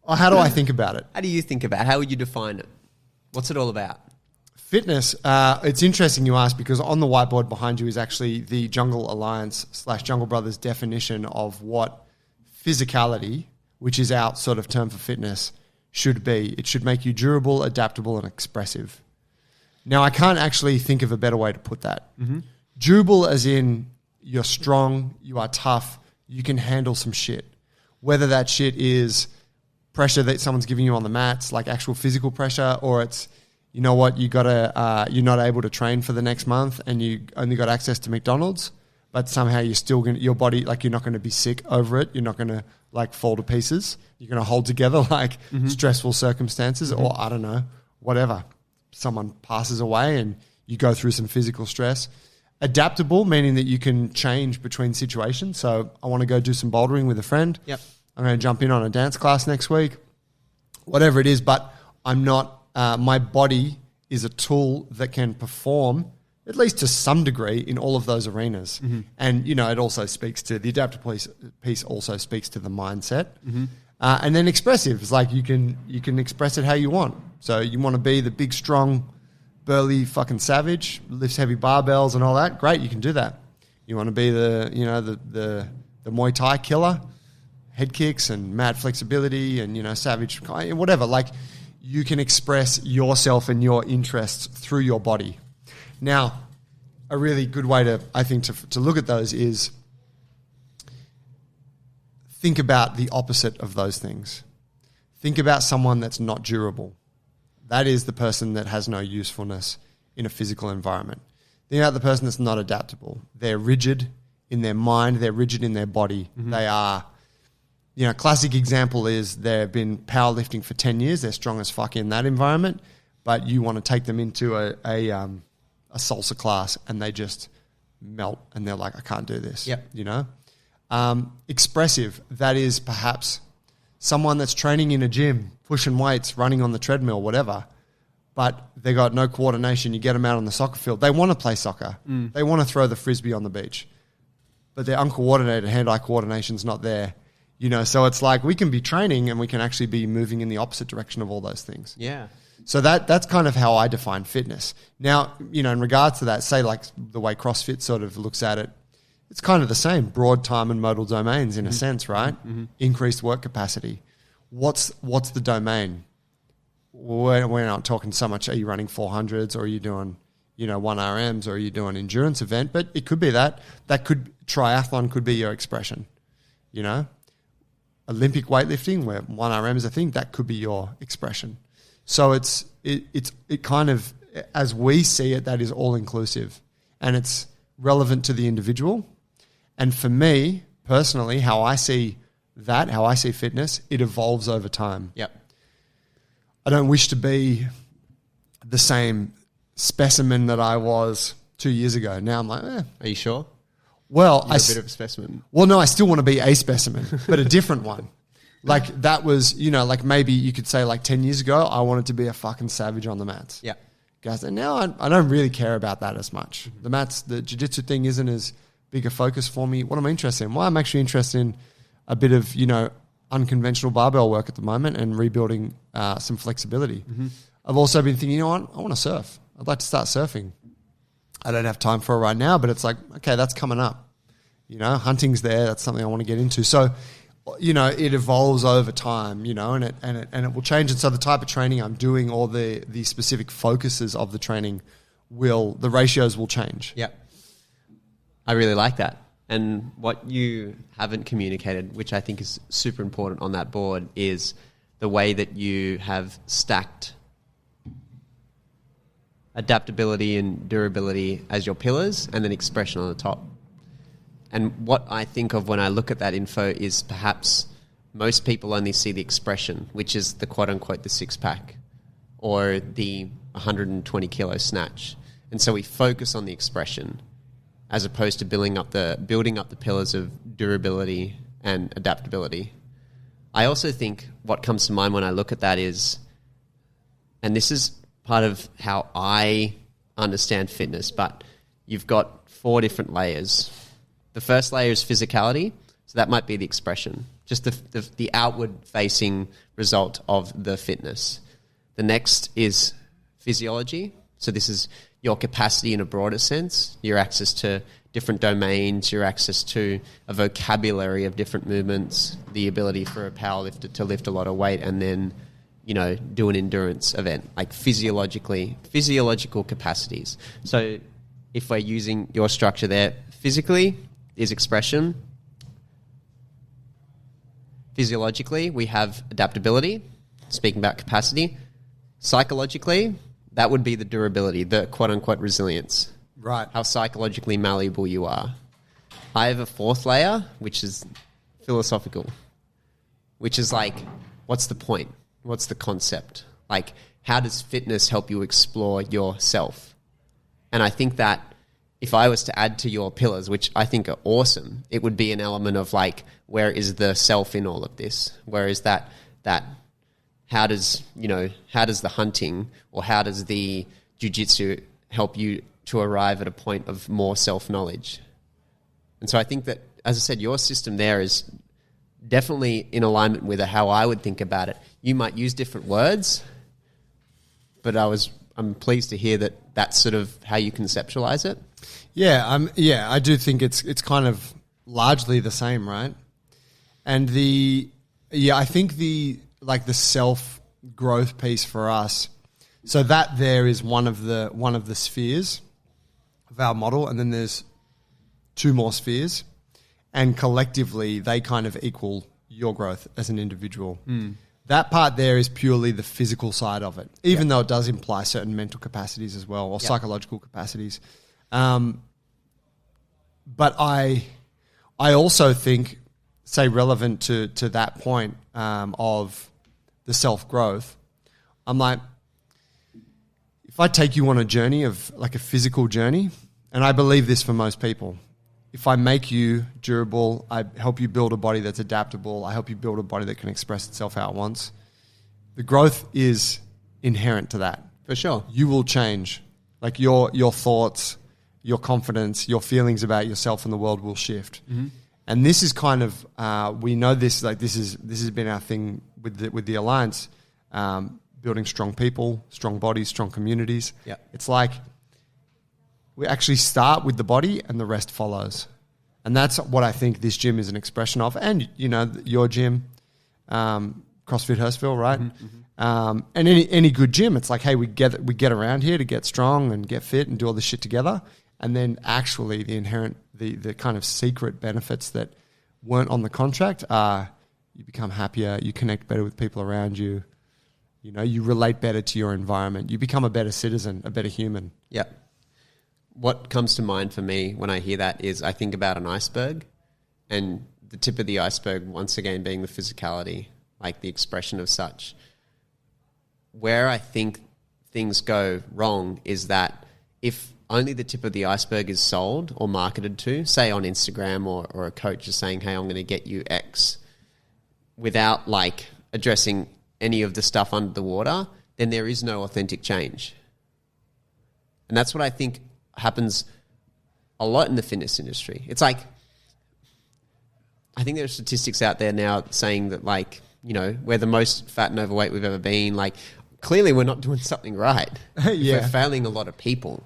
Oh, how do I think about it? How do you think about it? How would you define it? What's it all about? Fitness, it's interesting you ask, because on the whiteboard behind you is actually the Jungle Alliance / Jungle Brothers definition of what physicality, which is our sort of term for fitness, should be. It should make you durable, adaptable, and expressive. Now, I can't actually think of a better way to put that. Durable as in you're strong, you are tough, you can handle some shit. Whether that shit is pressure that someone's giving you on the mats, like actual physical pressure, or it's, you know what, you're not able to train for the next month and you only got access to McDonald's, but somehow you're still going to, your body, you're not going to be sick over it. You're not going to fall to pieces. You're going to hold together stressful circumstances, or I don't know, whatever. Someone passes away and you go through some physical stress. Adaptable, meaning that you can change between situations. So I want to go do some bouldering with a friend. Yep. I'm going to jump in on a dance class next week. Whatever it is, but I'm not, my body is a tool that can perform, at least to some degree, in all of those arenas. And, it also speaks to, the adaptable piece also speaks to the mindset. And then expressive is you can express it how you want. So you want to be the big, strong, burly fucking savage, lifts heavy barbells and all that. Great, you can do that. You want to be the Muay Thai killer, head kicks and mad flexibility and, savage, whatever. You can express yourself and your interests through your body. Now, a really good way to look at those is think about the opposite of those things. Think about someone that's not durable. That is the person that has no usefulness in a physical environment. Think about the person that's not adaptable. They're rigid in their mind. They're rigid in their body. They are, classic example is they've been powerlifting for 10 years. They're strong as fuck in that environment, but you want to take them into a salsa class and they just melt and they're like, I can't do this. Yep. Expressive, that is perhaps someone that's training in a gym, pushing weights, running on the treadmill, whatever, but they got no coordination. You get them out on the soccer field. They want to play soccer. They want to throw the frisbee on the beach, but they're uncoordinated. Hand-eye coordination's not there. So it's we can be training and we can actually be moving in the opposite direction of all those things. Yeah. So that's kind of how I define fitness. Now, you know, in regards to that, say like the way CrossFit sort of looks at it, it's kind of the same, broad time and modal domains in a sense, right? Increased work capacity. What's the domain? We're not talking so much, are you running 400s or are you doing, you know, 1RMs or are you doing endurance event? But it could be that triathlon could be your expression, you know? Olympic weightlifting where 1RM is a thing, that could be your expression. So it kind of, as we see it, that is all inclusive and it's relevant to the individual. And for me personally, how I see fitness, it evolves over time. Yep. I don't wish to be the same specimen that I was 2 years ago. Now I'm like, Are you sure? Well, You're a bit of a specimen. Well, no, I still want to be a specimen, but a different one. Like that was, you know, like maybe you could say like 10 years ago, I wanted to be a fucking savage on the mats. Yeah. Guys, and now I don't really care about that as much. The mats, the jiu-jitsu thing isn't as big a focus for me. What am I interested in? Well, I'm actually interested in a bit of, you know, unconventional barbell work at the moment and rebuilding some flexibility. I've also been thinking, you know what? I want to surf. I'd like to start surfing. I don't have time for it right now, but it's like, okay, that's coming up. You know, hunting's there. That's something I want to get into. So, you know, it evolves over time, you know, and it will change. And so the type of training I'm doing or the specific focuses of the training the ratios will change. Yeah. I really like that. And what you haven't communicated, which I think is super important on that board, is the way that you have stacked adaptability and durability as your pillars and then expression on the top. And what I think of when I look at that info is perhaps most people only see the expression, which is the quote-unquote the six-pack or the 120 kilo snatch. And so we focus on the expression as opposed to building up the pillars of durability and adaptability. I also think what comes to mind when I look at that is, and this is part of how I understand fitness, but you've got 4 different layers. The first layer is physicality, so that might be the expression, just the outward-facing result of the fitness. The next is physiology, so this is your capacity in a broader sense, your access to different domains, your access to a vocabulary of different movements, the ability for a powerlifter to lift a lot of weight and then, you know, do an endurance event, like physiological capacities. So if we're using your structure there, physically is expression. Physiologically, we have adaptability, speaking about capacity. Psychologically, that would be the durability, the quote-unquote resilience. Right. How psychologically malleable you are. I have a 4th layer, which is philosophical, which is like, what's the point? What's the concept? Like, how does fitness help you explore yourself? And I think that if I was to add to your pillars, which I think are awesome, it would be an element of like, where is the self in all of this? Where is that how does the hunting or how does the jiu-jitsu help you to arrive at a point of more self-knowledge? And so I think that, as I said, your system there is definitely in alignment with how I would think about it. You might use different words, but I'm pleased to hear that that's sort of how you conceptualize it. Yeah, I do think it's kind of largely the same, right? And I think the self-growth piece for us, so that there is one of the spheres of our model, and then there's 2 more spheres, and collectively they kind of equal your growth as an individual. That part there is purely the physical side of it, even though it does imply certain mental capacities as well, or psychological capacities. But I also think, say, relevant to that point of the self-growth, I'm like, if I take you on a journey of like a physical journey, and I believe this for most people, if I make you durable, I help you build a body that's adaptable, I help you build a body that can express itself how it wants, the growth is inherent to that. For sure. You will change. Like your thoughts, your confidence, your feelings about yourself and the world will shift. Mm-hmm. And this is kind of, we know this, like this has been our thing with the Alliance, building strong people, strong bodies, strong communities. Yeah. It's like we actually start with the body and the rest follows. And that's what I think this gym is an expression of. And, you know, your gym, CrossFit Hurstville, right? And any good gym, it's like, hey, we get around here to get strong and get fit and do all this shit together. And then actually the inherent, the kind of secret benefits that weren't on the contract are you become happier, you connect better with people around you, you know, you relate better to your environment, you become a better citizen, a better human. Yeah. What comes to mind for me when I hear that is I think about an iceberg, and the tip of the iceberg, once again, being the physicality, like the expression of such. Where I think things go wrong is that if only the tip of the iceberg is sold or marketed to, say on Instagram or a coach is saying, hey, I'm going to get you X, without like addressing any of the stuff under the water, then there is no authentic change. And that's what I think happens a lot in the fitness industry. It's like, I think there are statistics out there now saying that, like, you know, we're the most fat and overweight we've ever been. Like, clearly we're not doing something right. Yeah. We're failing a lot of people.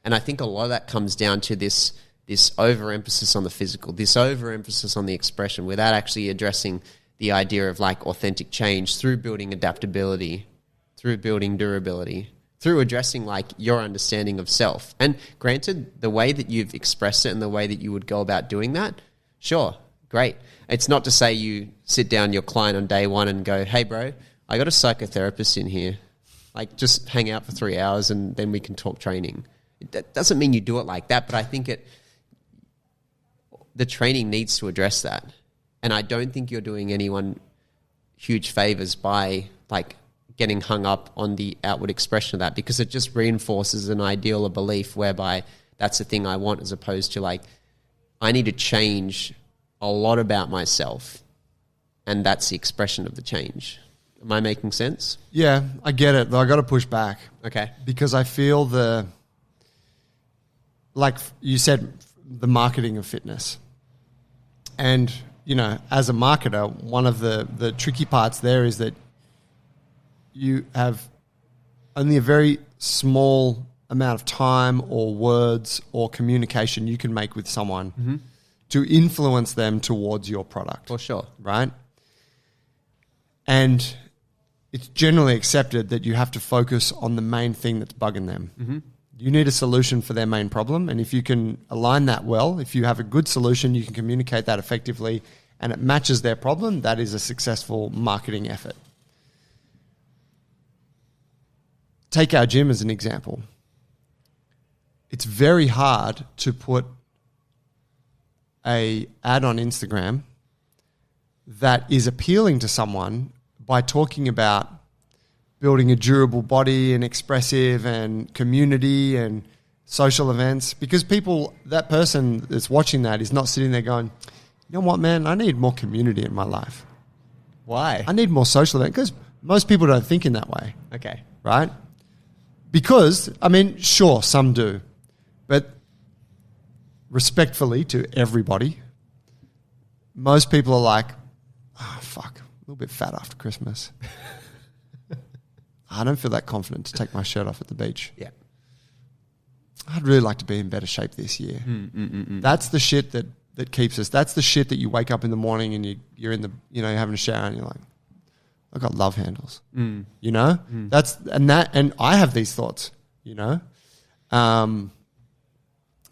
And I think a lot of that comes down to this overemphasis on the physical, this overemphasis on the expression, without actually addressing the idea of like authentic change through building adaptability, through building durability, through addressing like your understanding of self. And granted, the way that you've expressed it and the way that you would go about doing that, sure, great. It's not to say you sit down your client on day one and go, hey bro, I got a psychotherapist in here. Like, just hang out for 3 hours and then we can talk training. That doesn't mean you do it like that, but I think the training needs to address that. And I don't think you're doing anyone huge favors by like getting hung up on the outward expression of that, because it just reinforces an ideal or belief whereby that's the thing I want, as opposed to like, I need to change a lot about myself, and that's the expression of the change. Am I making sense? Yeah, I get it, though I got to push back. Okay. Because I feel like you said, the marketing of fitness. And, you know, as a marketer, one of the tricky parts there is that you have only a very small amount of time or words or communication you can make with someone to influence them towards your product. For sure. Right? And it's generally accepted that you have to focus on the main thing that's bugging them. You need a solution for their main problem. And if you can align that well, if you have a good solution, you can communicate that effectively and it matches their problem, that is a successful marketing effort. Take our gym as an example. It's very hard to put an ad on Instagram that is appealing to someone by talking about building a durable body and expressive and community and social events, because that person that's watching that is not sitting there going, you know what, man, I need more community in my life. Why? I need more social events, because most people don't think in that way. Okay. Right? Because, I mean, sure, some do, but respectfully to everybody, most people are like, oh, fuck, a little bit fat after Christmas. I don't feel that confident to take my shirt off at the beach. Yeah. I'd really like to be in better shape this year. That's the shit that keeps us. That's the shit that you wake up in the morning and you're in the, you know, you're having a shower and you're like, I've got love handles. You know? And I have these thoughts, you know? And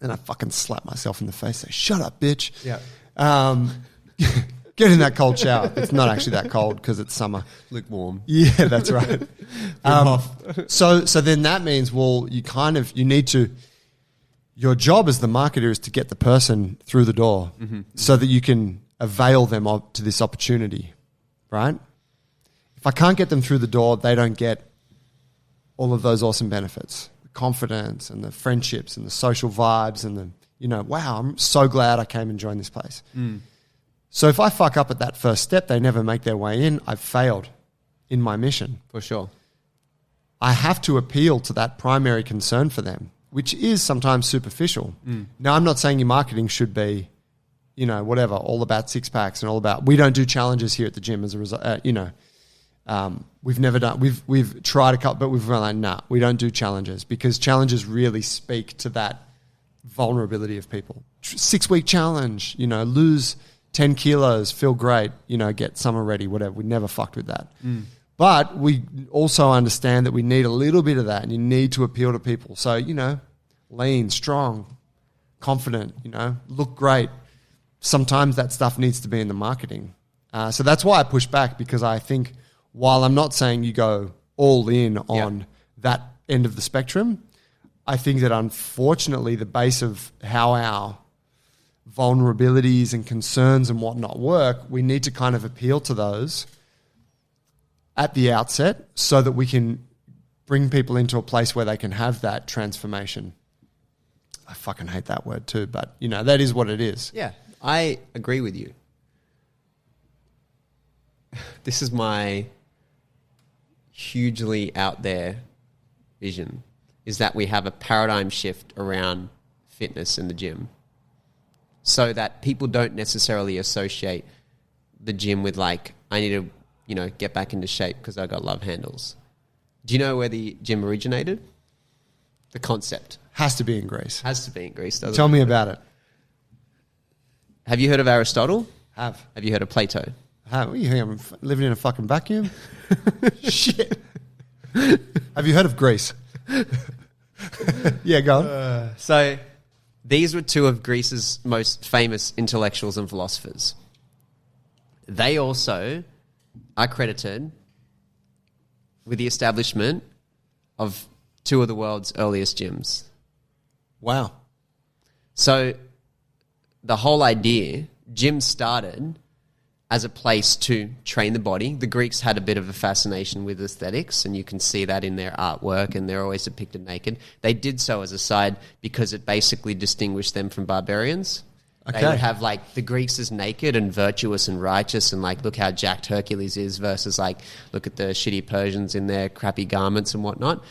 I fucking slap myself in the face, say, shut up, bitch. Yeah. Get in that cold shower. It's not actually that cold because it's summer. Lukewarm. Yeah, that's right. So then that means, well, you need to, your job as the marketer is to get the person through the door so that you can avail them to this opportunity, right? If I can't get them through the door, they don't get all of those awesome benefits, the confidence and the friendships and the social vibes and the, you know, wow, I'm so glad I came and joined this place. So if I fuck up at that first step, they never make their way in, I've failed in my mission. For sure. I have to appeal to that primary concern for them, which is sometimes superficial. Now, I'm not saying your marketing should be, you know, whatever, all about six packs and all about, we don't do challenges here at the gym as a result, you know. We've never done. We've tried a couple, but we've been like, nah, we don't do challenges because challenges really speak to that vulnerability of people. 6-week challenge, lose 10 kilos, feel great, get summer ready, whatever. We never fucked with that. But we also understand that we need a little bit of that, and you need to appeal to people. So lean, strong, confident, look great. Sometimes that stuff needs to be in the marketing. So that's why I push back, because I think while I'm not saying you go all in on that end of the spectrum, I think that unfortunately the base of how our vulnerabilities and concerns and whatnot work, we need to kind of appeal to those at the outset so that we can bring people into a place where they can have that transformation. I fucking hate that word too, but that is what it is. Yeah, I agree with you. This is my hugely out there vision, is that we have a paradigm shift around fitness in the gym so that people don't necessarily associate the gym with I need to, get back into shape because I got love handles. Do you know where the gym originated? The concept. Has to be in Greece. Has to be in Greece, doesn't it? Tell me about it. Have you heard of Aristotle? Have you heard of Plato? What are you I'm living in a fucking vacuum? Shit. Have you heard of Greece? Yeah, go on. So these were two of Greece's most famous intellectuals and philosophers. They also are credited with the establishment of two of the world's earliest gyms. Wow. So the whole idea, gyms started as a place to train the body. The Greeks had a bit of a fascination with aesthetics, and you can see that in their artwork, and they're always depicted naked. They did so as a side because it basically distinguished them from barbarians. Okay. They would have the Greeks as naked and virtuous and righteous, and look how jacked Hercules is versus look at the shitty Persians in their crappy garments and whatnot.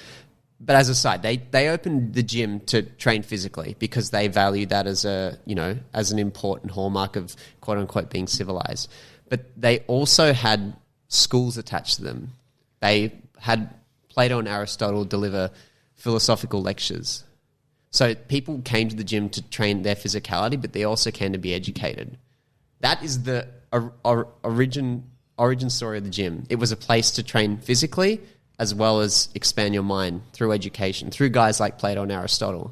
But as a side, they opened the gym to train physically because they valued that as as an important hallmark of quote unquote being civilized. But they also had schools attached to them. They had Plato and Aristotle deliver philosophical lectures. So people came to the gym to train their physicality, but they also came to be educated. That is the origin story of the gym. It was a place to train physically as well as expand your mind through education, through guys like Plato and Aristotle.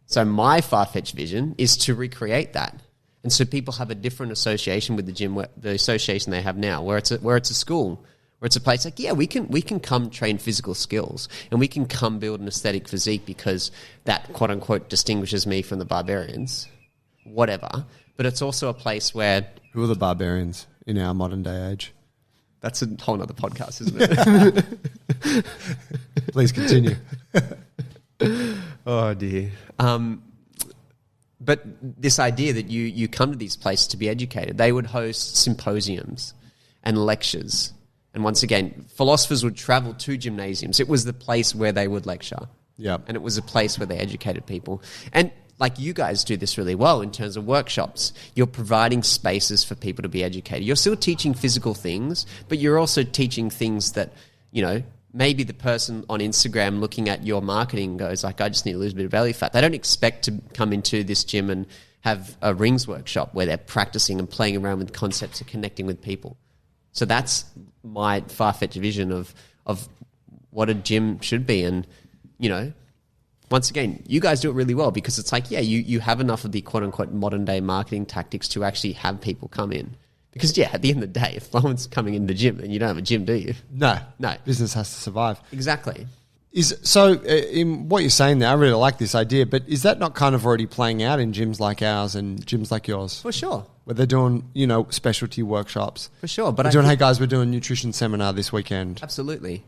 So my far-fetched vision is to recreate that. And so people have a different association with the gym, the association they have now, where it's a school, where it's a place we can come train physical skills, and we can come build an aesthetic physique because that quote unquote distinguishes me from the barbarians, whatever. But it's also a place where... Who are the barbarians in our modern day age? That's a whole other podcast, isn't it? Please continue. Oh dear. But this idea that you come to these places to be educated, they would host symposiums and lectures. And once again, philosophers would travel to gymnasiums. It was the place where they would lecture. Yeah. And it was a place where they educated people. And you guys do this really well in terms of workshops. You're providing spaces for people to be educated. You're still teaching physical things, but you're also teaching things that, maybe the person on Instagram looking at your marketing goes I just need to lose a bit of belly fat. They don't expect to come into this gym and have a rings workshop where they're practicing and playing around with concepts and connecting with people. So that's my far-fetched vision of what a gym should be. And, once again, you guys do it really well because it's you have enough of the quote-unquote modern-day marketing tactics to actually have people come in. Because, at the end of the day, if no one's coming in the gym, then you don't have a gym, do you? No. Business has to survive. Exactly. In what you're saying there, I really like this idea, but is that not kind of already playing out in gyms like ours and gyms like yours? For sure. Where they're doing, specialty workshops. For sure. But hey guys, we're doing a nutrition seminar this weekend. Absolutely.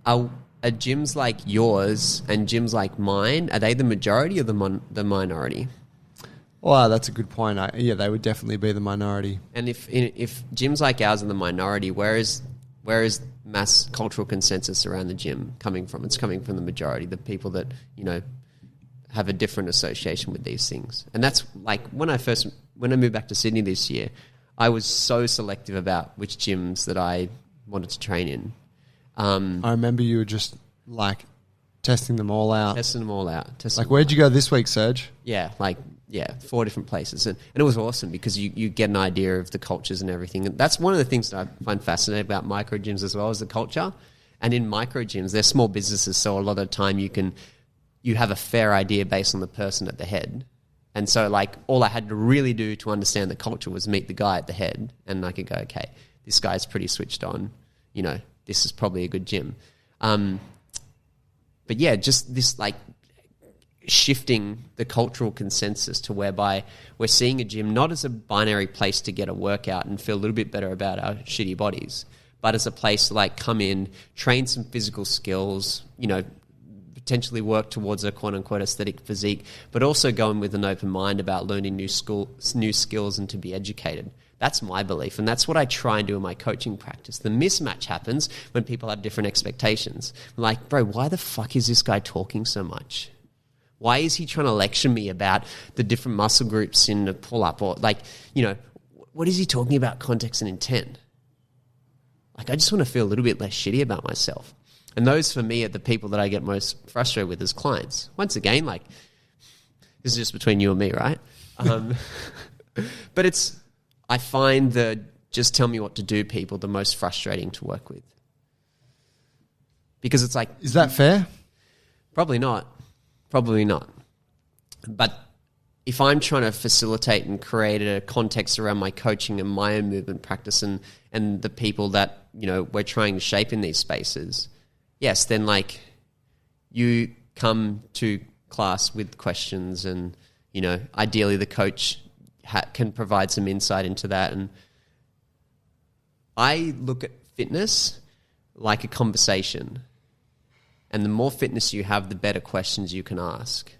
Are gyms like yours and gyms like mine, are they the majority or the minority? Well, that's a good point. They would definitely be the minority. And if gyms like ours are the minority, where is mass cultural consensus around the gym coming from? It's coming from the majority, the people that, have a different association with these things. And that's when I moved back to Sydney this year, I was so selective about which gyms that I wanted to train in. I remember you were just like testing them all out. Testing them all out. Like, where'd you go this week, Serge? Yeah, 4 different places. And it was awesome because you get an idea of the cultures and everything. And that's one of the things that I find fascinating about micro gyms as well, as the culture. And in micro gyms, they're small businesses, so a lot of the time you have a fair idea based on the person at the head. And so, like, all I had to really do to understand the culture was meet the guy at the head, and I could go, okay, this guy's pretty switched on. You know, this is probably a good gym. But yeah, just this, like, shifting the cultural consensus to whereby we're seeing a gym not as a binary place to get a workout and feel a little bit better about our shitty bodies, but as a place to, like, come in, train some physical skills, you know, potentially work towards a quote-unquote aesthetic physique, but also go in with an open mind about learning new skills and to be educated. That's my belief, and that's what I try and do in my coaching practice. The mismatch happens when people have different expectations. Like, bro, why the fuck is this guy talking so much? Why is he trying to lecture me about the different muscle groups in the pull-up? Or, like, you know, what is he talking about context and intent? Like, I just want to feel a little bit less shitty about myself. And those, for me, are the people that I get most frustrated with as clients. Once again, like, this is just between you and me, right? But I find the just tell me what to do people the most frustrating to work with. Because it's like... Is that fair? Probably not. Probably not. But if I'm trying to facilitate and create a context around my coaching and my own movement practice and the people that, you know, we're trying to shape in these spaces... Yes, then, like, you come to class with questions and, you know, ideally the coach can provide some insight into that. And I look at fitness like a conversation. And the more fitness you have, the better questions you can ask.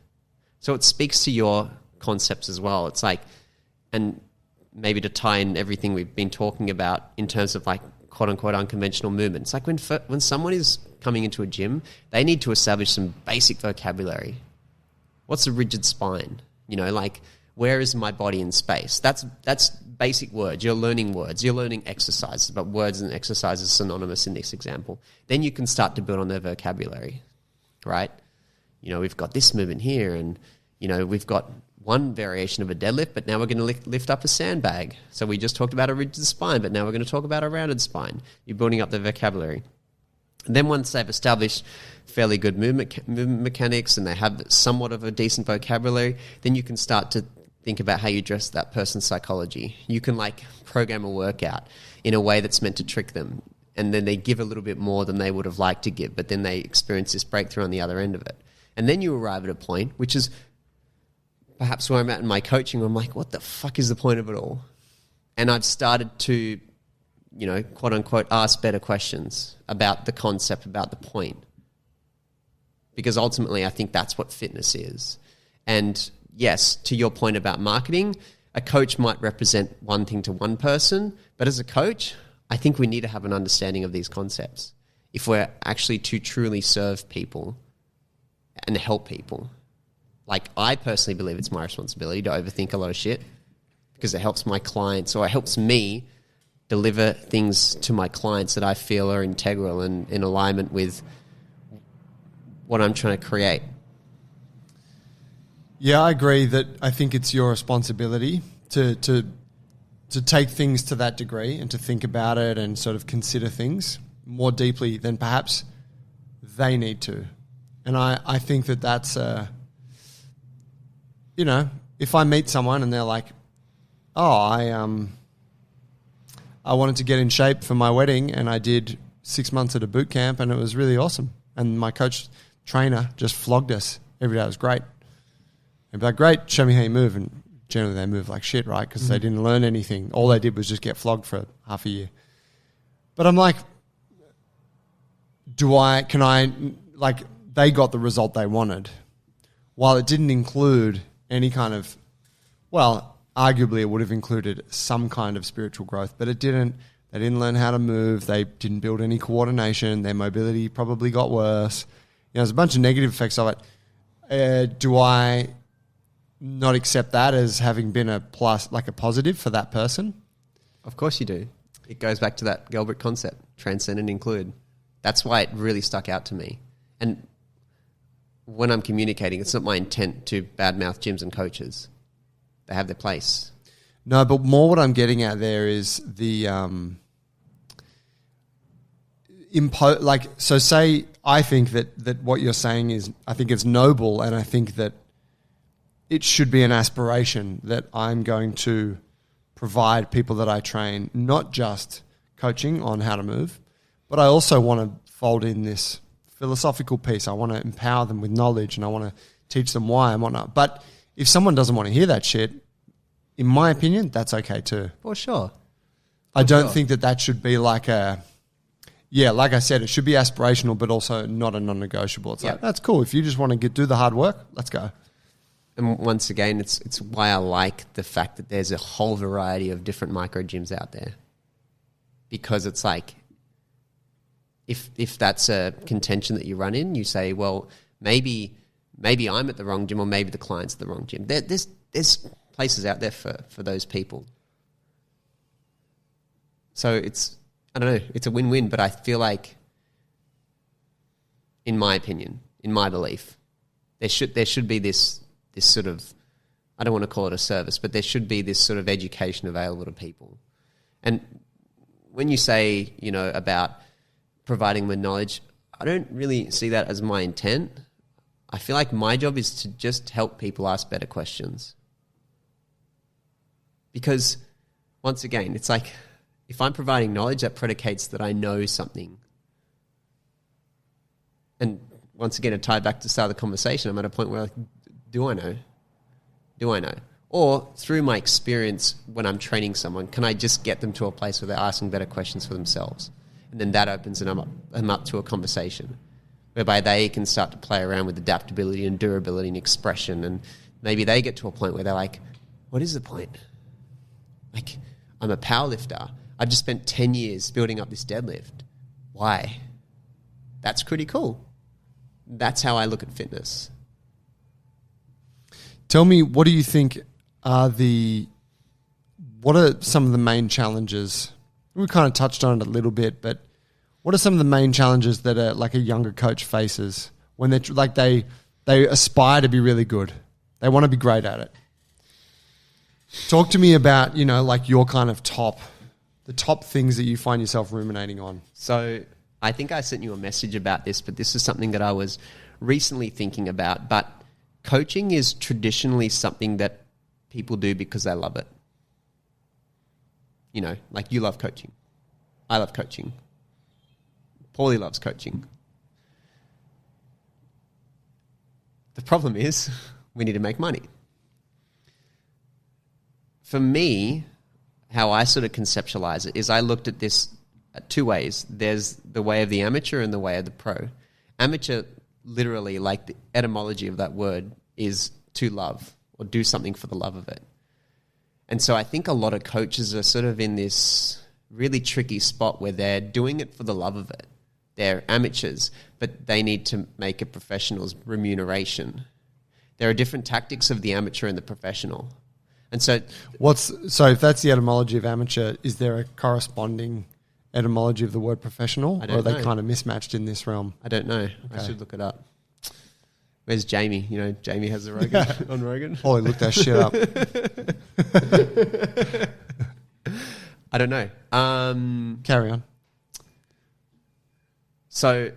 So it speaks to your concepts as well. It's like, and maybe to tie in everything we've been talking about in terms of, like, quote-unquote unconventional movement. It's like when someone is coming into a gym, they need to establish some basic vocabulary. What's a rigid spine? You know, like, where is my body in space? That's basic words. You're learning words. You're learning exercises, but words and exercises are synonymous in this example. Then you can start to build on their vocabulary, right? You know, we've got this movement here, and, you know, we've got one variation of a deadlift, but now we're going to lift up a sandbag. So we just talked about a rigid spine, but now we're going to talk about a rounded spine. You're building up the vocabulary. And then once they've established fairly good movement mechanics and they have somewhat of a decent vocabulary, then you can start to think about how you address that person's psychology. You can, like, program a workout in a way that's meant to trick them. And then they give a little bit more than they would have liked to give, but then they experience this breakthrough on the other end of it. And then you arrive at a point, which is perhaps where I'm at in my coaching, where I'm like, what the fuck is the point of it all? And I've started to, you know, quote unquote, ask better questions about the concept, about the point. Because ultimately I think that's what fitness is. And yes, to your point about marketing, a coach might represent one thing to one person, but as a coach, I think we need to have an understanding of these concepts if we're actually to truly serve people and help people. Like, I personally believe it's my responsibility to overthink a lot of shit because it helps my clients, or it helps me deliver things to my clients that I feel are integral and in alignment with what I'm trying to create. Yeah, I agree that I think it's your responsibility to take things to that degree and to think about it and sort of consider things more deeply than perhaps they need to. And I think that that's... you know, if I meet someone and they're like, oh, I wanted to get in shape for my wedding and I did 6 months at a boot camp and it was really awesome. And my trainer just flogged us every day. It was great. They'd be like, great, show me how you move. And generally they move like shit, right? Because they didn't learn anything. All they did was just get flogged for half a year. But I'm like, they got the result they wanted. While it didn't include any kind of, well, arguably it would have included some kind of spiritual growth, but it didn't. They didn't learn how to move. They didn't build any coordination. Their mobility probably got worse. You know, there's a bunch of negative effects of it. Do I not accept that as having been a plus, like a positive for that person? Of course you do. It goes back to that Gelbert concept, transcend and include. That's why it really stuck out to me. And when I'm communicating, it's not my intent to badmouth gyms and coaches. They have their place. No, but more what I'm getting at there is the so say I think that what you're saying is, I think it's noble, and I think that it should be an aspiration that I'm going to provide people that I train, not just coaching on how to move, but I also want to fold in this philosophical piece. I want to empower them with knowledge, and I want to teach them why and whatnot. But if someone doesn't want to hear that shit, in my opinion, that's okay too. For sure. I don't think that should be like like I said, it should be aspirational, but also not a non-negotiable. It's like, that's cool. If you just want to do the hard work, let's go. And once again, it's why I like the fact that there's a whole variety of different micro gyms out there. Because it's like, if that's a contention that you run in, you say, well, maybe I'm at the wrong gym, or maybe the client's at the wrong gym. There's places out there for those people. So I don't know, it's a win-win, but I feel like, in my opinion, in my belief, there should be this sort of, I don't want to call it a service, but there should be this sort of education available to people. And when you say, about providing with knowledge, I don't really see that as my intent. I feel like my job is to just help people ask better questions. Because, once again, it's like, if I'm providing knowledge, that predicates that I know something. And once again, to tie back to the start of the conversation, I'm at a point where, do I know? Do I know? Or through my experience when I'm training someone, can I just get them to a place where they're asking better questions for themselves? And then that opens them up to a conversation whereby they can start to play around with adaptability and durability and expression. And maybe they get to a point where they're like, what is the point? Like, I'm a powerlifter. I just spent 10 years building up this deadlift. Why? That's pretty cool. That's how I look at fitness. Tell me, what do you think what are some of the main challenges? We kind of touched on it a little bit, but what are some of the main challenges that a younger coach faces when they aspire to be really good? They want to be great at it. Talk to me about, your kind of the top things that you find yourself ruminating on. So I think I sent you a message about this, but this is something that I was recently thinking about. But coaching is traditionally something that people do because they love it. Like you love coaching. I love coaching. Paulie loves coaching. The problem is we need to make money. For me, how I sort of conceptualize it is I looked at this two ways. There's the way of the amateur and the way of the pro. Amateur, literally, like the etymology of that word, is to love or do something for the love of it. And so I think a lot of coaches are sort of in this really tricky spot where they're doing it for the love of it. They're amateurs, but they need to make a professional's remuneration. There are different tactics of the amateur and the professional. And so if that's the etymology of amateur, is there a corresponding etymology of the word professional? Or are they kind of mismatched in this realm? I don't know. Okay. I should look it up. Where's Jamie? Jamie has the Rogan on Rogan. Holly, look that shit up. I don't know. Carry on. So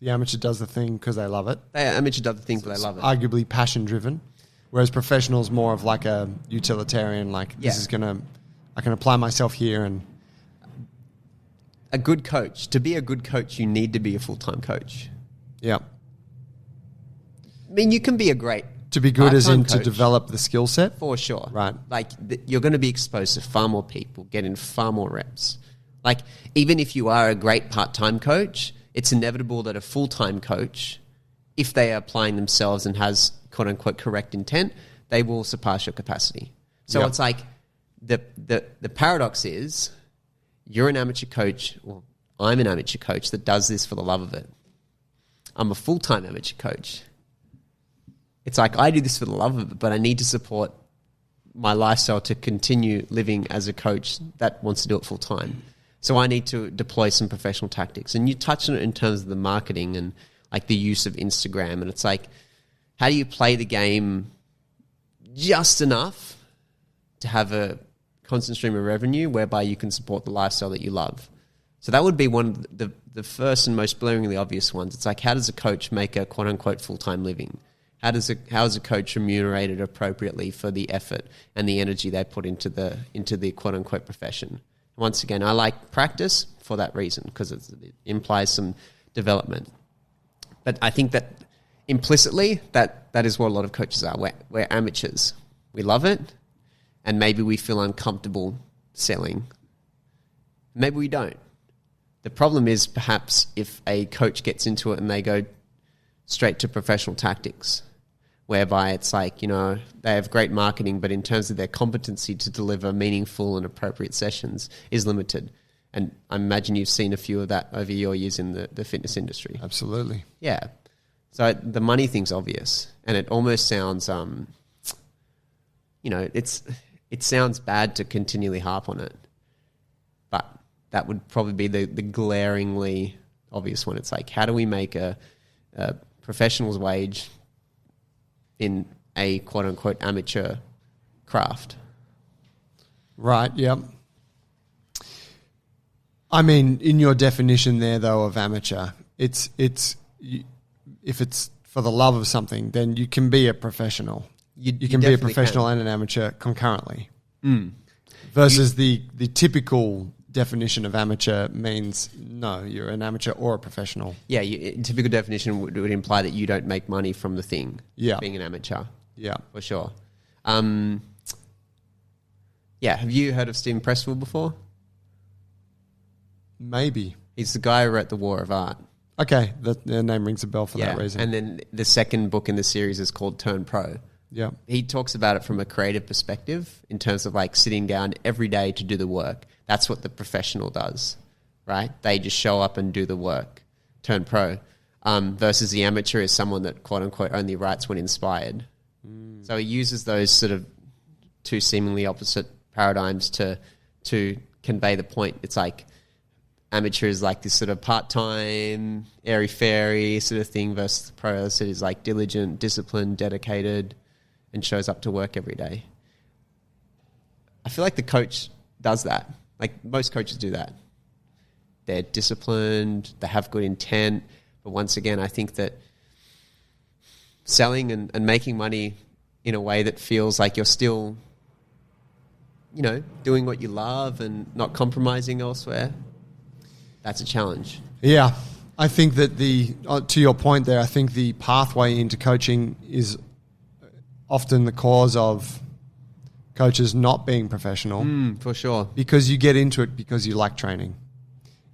the amateur does the thing because they love it. The amateur does the thing because they love it. Arguably passion-driven. Whereas professional's more of like a utilitarian, I can apply myself here. And a good coach, to be a good coach, you need to be a full-time coach. Yeah. I mean, you can be a great to be good as in coach, to develop the skill set? For sure. Right. Like, you're going to be exposed to far more people, get in far more reps. Like, even if you are a great part-time coach, it's inevitable that a full-time coach, if they are applying themselves and has quote-unquote correct intent, they will surpass your capacity. So It's like the paradox is you're an amateur coach, well, I'm an amateur coach that does this for the love of it. I'm a full-time amateur coach. It's like I do this for the love of it, but I need to support my lifestyle to continue living as a coach that wants to do it full time. So I need to deploy some professional tactics. And you touched on it in terms of the marketing and like the use of Instagram. And it's like, how do you play the game just enough to have a constant stream of revenue whereby you can support the lifestyle that you love? So that would be one of the first and most blaringly obvious ones. It's like, how does a coach make a quote unquote full-time living? How is a coach remunerated appropriately for the effort and the energy they put into the quote unquote profession? Once again, I like practice for that reason, because it implies some development. But I think that implicitly that is what a lot of coaches are. We're amateurs. We love it, and maybe we feel uncomfortable selling. Maybe we don't. The problem is perhaps if a coach gets into it and they go straight to professional tactics, whereby it's like, you know, they have great marketing, but in terms of their competency to deliver meaningful and appropriate sessions is limited. And I imagine you've seen a few of that over your years in the fitness industry. Absolutely. Yeah. So the money thing's obvious, and it almost sounds, it sounds bad to continually harp on it, but that would probably be the glaringly obvious one. It's like, how do we make a professional's wage in a quote-unquote amateur craft? Right, yep. I mean, in your definition there, though, of amateur, if it's for the love of something, then you can be a professional. You can be a professional and an amateur concurrently. Versus the typical definition of amateur means, no, you're an amateur or a professional. Yeah, typical definition would imply that you don't make money from the thing, being an amateur. Yeah. For sure. Have you heard of Stephen Pressfield before? Maybe. He's the guy who wrote The War of Art. Okay, the name rings a bell for that reason. And then the second book in the series is called Turn Pro. Yeah. He talks about it from a creative perspective in terms of like sitting down every day to do the work. That's what the professional does, right? They just show up and do the work. Turn pro. Versus the amateur is someone that quote unquote only writes when inspired. So he uses those sort of two seemingly opposite paradigms to convey the point. It's like amateur is like this sort of part-time, airy-fairy sort of thing versus the pro that is like diligent, disciplined, dedicated, and shows up to work every day. I feel like the coach does that. Like most coaches do that. They're disciplined, they have good intent, but once again, I think that selling and making money in a way that feels like you're still, you know, doing what you love and not compromising elsewhere, that's a challenge. Yeah. I think that to your point there, I think the pathway into coaching is often the cause of coaches not being professional. For sure. Because you get into it because you like training.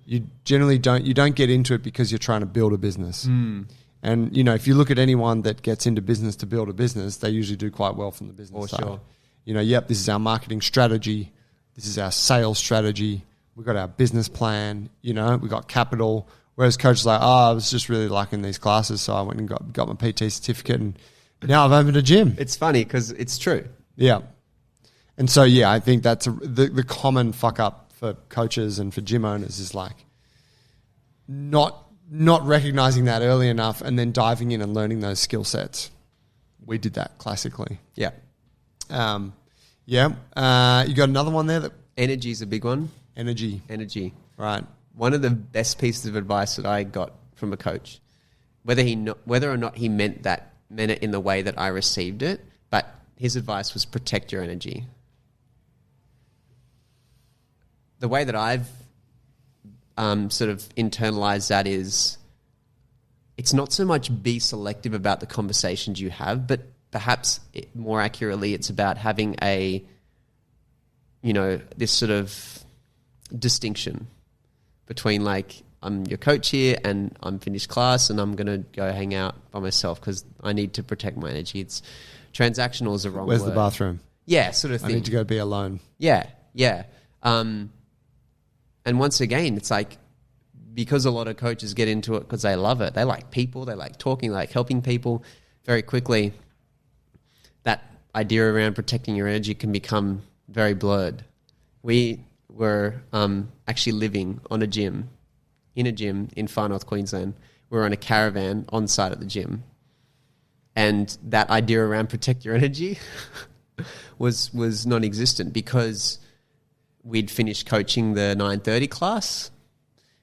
You generally don't get into it because you're trying to build a business. And, you know, if you look at anyone that gets into business to build a business, they usually do quite well from the business side. Sure. You know, this is our marketing strategy. This is our sales strategy. We've got our business plan. You know, we got capital. Whereas coaches are like, I was just really liking these classes, so I went and got my PT certificate, and now I've opened a gym. It's funny because it's true. Yeah. And so, I think that's the common fuck up for coaches and for gym owners is like not recognizing that early enough and then diving in and learning those skill sets. We did that classically. Yeah. You got another one there? Energy is a big one. Energy. Right. One of the best pieces of advice that I got from a coach, whether or not he meant it in the way that I received it, but his advice was protect your energy. The way that I've sort of internalized that is, it's not so much be selective about the conversations you have, but perhaps more accurately, it's about having this sort of distinction between like, I'm your coach here and I'm finished class and I'm going to go hang out by myself because I need to protect my energy. It's transactional is a wrong Where's word. the bathroom? Yeah, sort of thing. I need to go be alone. Yeah. And once again, it's like, because a lot of coaches get into it because they love it. They like people, they like talking, they like helping people very quickly. That idea around protecting your energy can become very blurred. We were actually living in a gym in Far North Queensland. We were on a caravan on site at the gym. And that idea around protect your energy was non-existent because we'd finished coaching the 9:30 class.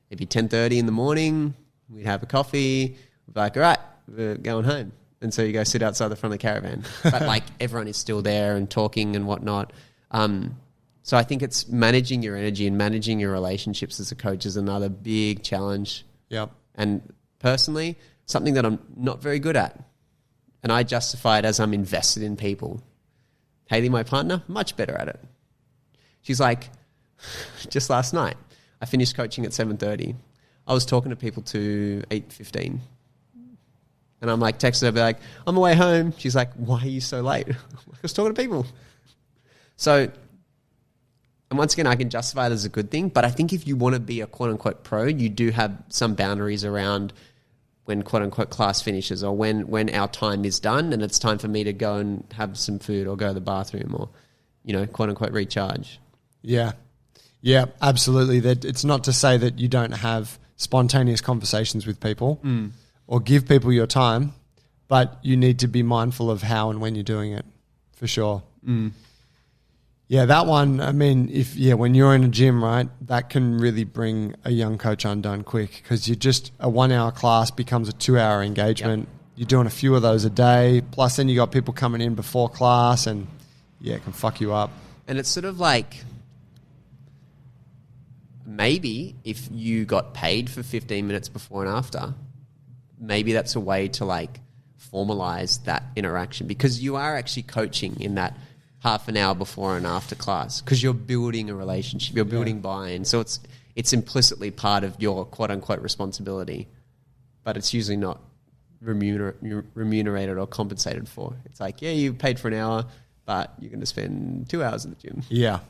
It'd be 10:30 in the morning. We'd have a coffee. We'd be like, all right, we're going home. And so you go sit outside the front of the caravan. But like everyone is still there and talking and whatnot. So I think it's managing your energy and managing your relationships as a coach is another big challenge. Yep. And personally, something that I'm not very good at. And I justify it as I'm invested in people. Haley, my partner, much better at it. She's like, just last night, I finished coaching at 7:30. I was talking to people to 8:15. And I'm like, texting her, be like, on my way home. She's like, why are you so late? I was talking to people. So, and once again, I can justify it as a good thing. But I think if you want to be a quote-unquote pro, you do have some boundaries around when quote-unquote class finishes or when our time is done and it's time for me to go and have some food or go to the bathroom or, quote-unquote recharge. Yeah. Yeah, absolutely. That it's not to say that you don't have spontaneous conversations with people or give people your time, but you need to be mindful of how and when you're doing it, for sure. Yeah, that one, I mean, when you're in a gym, right, that can really bring a young coach undone quick because a 1 hour class becomes a 2 hour engagement. Yep. You're doing a few of those a day. Plus then you got people coming in before class and it can fuck you up. And it's sort of like maybe if you got paid for 15 minutes before and after, maybe that's a way to like formalize that interaction because you are actually coaching in that half an hour before and after class because you're building a relationship, you're building buy-in. So it's implicitly part of your quote-unquote responsibility, but it's usually not remunerated or compensated for. It's like, you paid for an hour, but you're going to spend 2 hours in the gym. Yeah.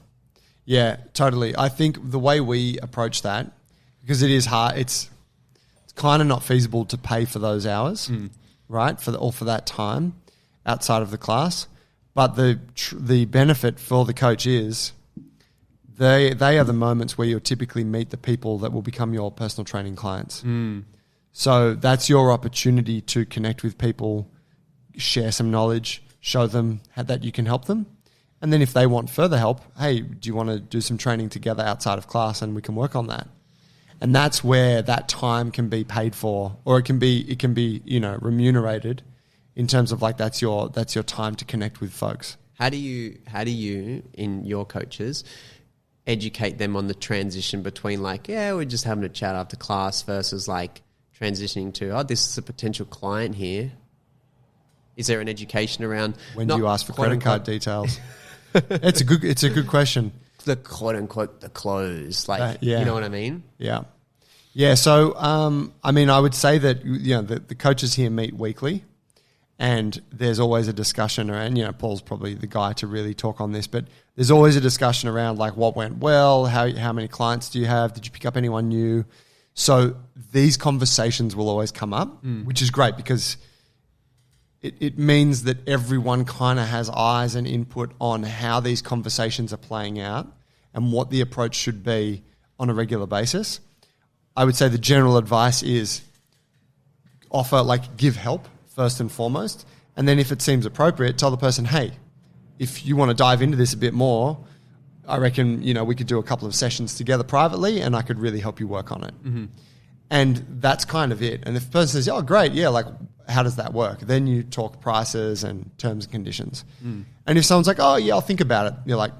Yeah, totally. I think the way we approach that, because it is hard, it's kind of not feasible to pay for those hours, right, for that time outside of the class. But the benefit for the coach is they are the moments where you'll typically meet the people that will become your personal training clients. So that's your opportunity to connect with people, share some knowledge, show them that you can help them. And then if they want further help, hey, do you want to do some training together outside of class and we can work on that? And that's where that time can be paid for or it can be remunerated. In terms of like that's your time to connect with folks. How do you in your coaches educate them on the transition between like we're just having a chat after class versus like transitioning to this is a potential client here? Is there an education around when do you ask for credit card details? It's a good question. The quote unquote the close you know what I mean? Yeah. Yeah. So I mean I would say that the coaches here meet weekly. And there's always a discussion around, Paul's probably the guy to really talk on this, but there's always a discussion around like what went well, how many clients do you have, did you pick up anyone new? So these conversations will always come up, which is great because it means that everyone kind of has eyes and input on how these conversations are playing out and what the approach should be on a regular basis. I would say the general advice is give help. First and foremost. And then if it seems appropriate, tell the person, hey, if you want to dive into this a bit more, I reckon, we could do a couple of sessions together privately and I could really help you work on it. And that's kind of it. And if the person says, oh, great, how does that work? Then you talk prices and terms and conditions. And if someone's like, oh, yeah, I'll think about it, you're like,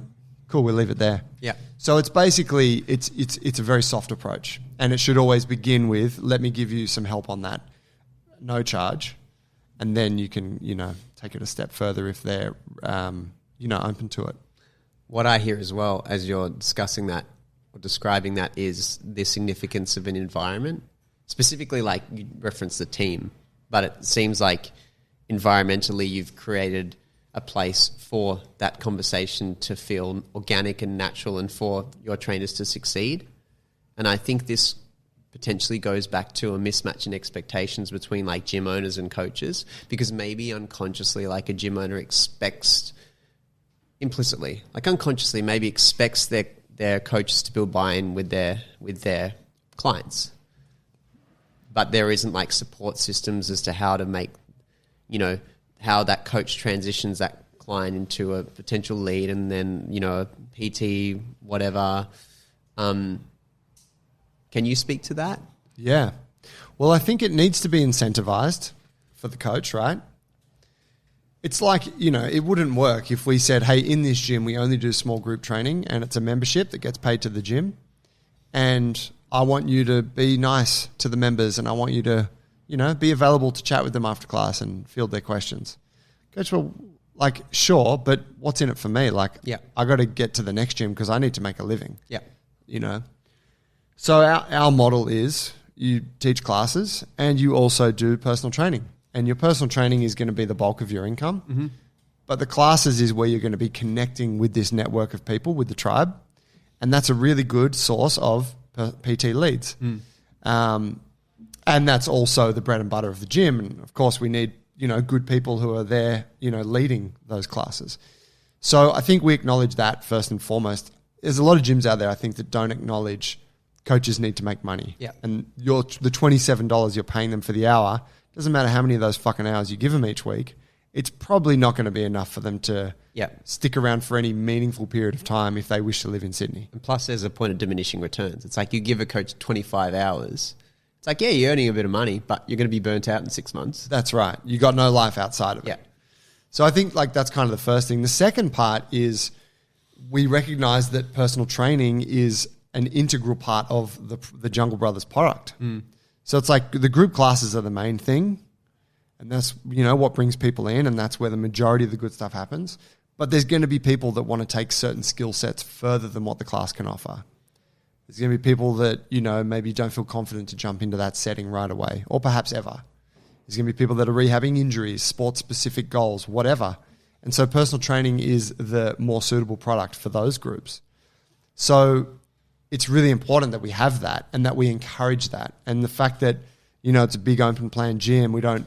cool, we'll leave it there. Yeah. So it's basically, it's a very soft approach. And it should always begin with, let me give you some help on that. No charge. And then you can, take it a step further if they're, open to it. What I hear as well as you're discussing that or describing that is the significance of an environment. Specifically, like you referenced the team, but it seems like environmentally you've created a place for that conversation to feel organic and natural and for your trainers to succeed. And I think this potentially goes back to a mismatch in expectations between like gym owners and coaches, because maybe unconsciously, like a gym owner expects implicitly, like unconsciously, maybe expects their coaches to build buy-in with their clients, but there isn't like support systems as to how to make, how that coach transitions that client into a potential lead and then, a PT, whatever. Can you speak to that? Yeah. Well, I think it needs to be incentivized for the coach, right? It's like, it wouldn't work if we said, hey, in this gym, we only do small group training and it's a membership that gets paid to the gym. And I want you to be nice to the members and I want you to, be available to chat with them after class and field their questions. Coach, well, like, sure, but what's in it for me? Like, yeah. I got to get to the next gym because I need to make a living. Yeah. So our model is you teach classes and you also do personal training. And your personal training is going to be the bulk of your income. Mm-hmm. But the classes is where you're going to be connecting with this network of people, with the tribe. And that's a really good source of PT leads. And that's also the bread and butter of the gym. And of course, we need, good people who are there, leading those classes. So I think we acknowledge that first and foremost. There's a lot of gyms out there, I think, that don't acknowledge coaches need to make money. Yeah. And the $27 you're paying them for the hour, doesn't matter how many of those fucking hours you give them each week, it's probably not going to be enough for them to stick around for any meaningful period of time if they wish to live in Sydney. And plus, there's a point of diminishing returns. It's like you give a coach 25 hours. It's like, yeah, you're earning a bit of money, but you're going to be burnt out in 6 months. That's right. You got no life outside of it. Yeah. So I think like that's kind of the first thing. The second part is we recognize that personal training is an integral part of the Jungle Brothers product. So it's like the group classes are the main thing. And that's, what brings people in, and that's where the majority of the good stuff happens. But there's going to be people that want to take certain skill sets further than what the class can offer. There's going to be people that, maybe don't feel confident to jump into that setting right away, or perhaps ever. There's going to be people that are rehabbing injuries, sports-specific goals, whatever. And so personal training is the more suitable product for those groups. So it's really important that we have that and that we encourage that. And the fact that, it's a big open plan gym, we don't,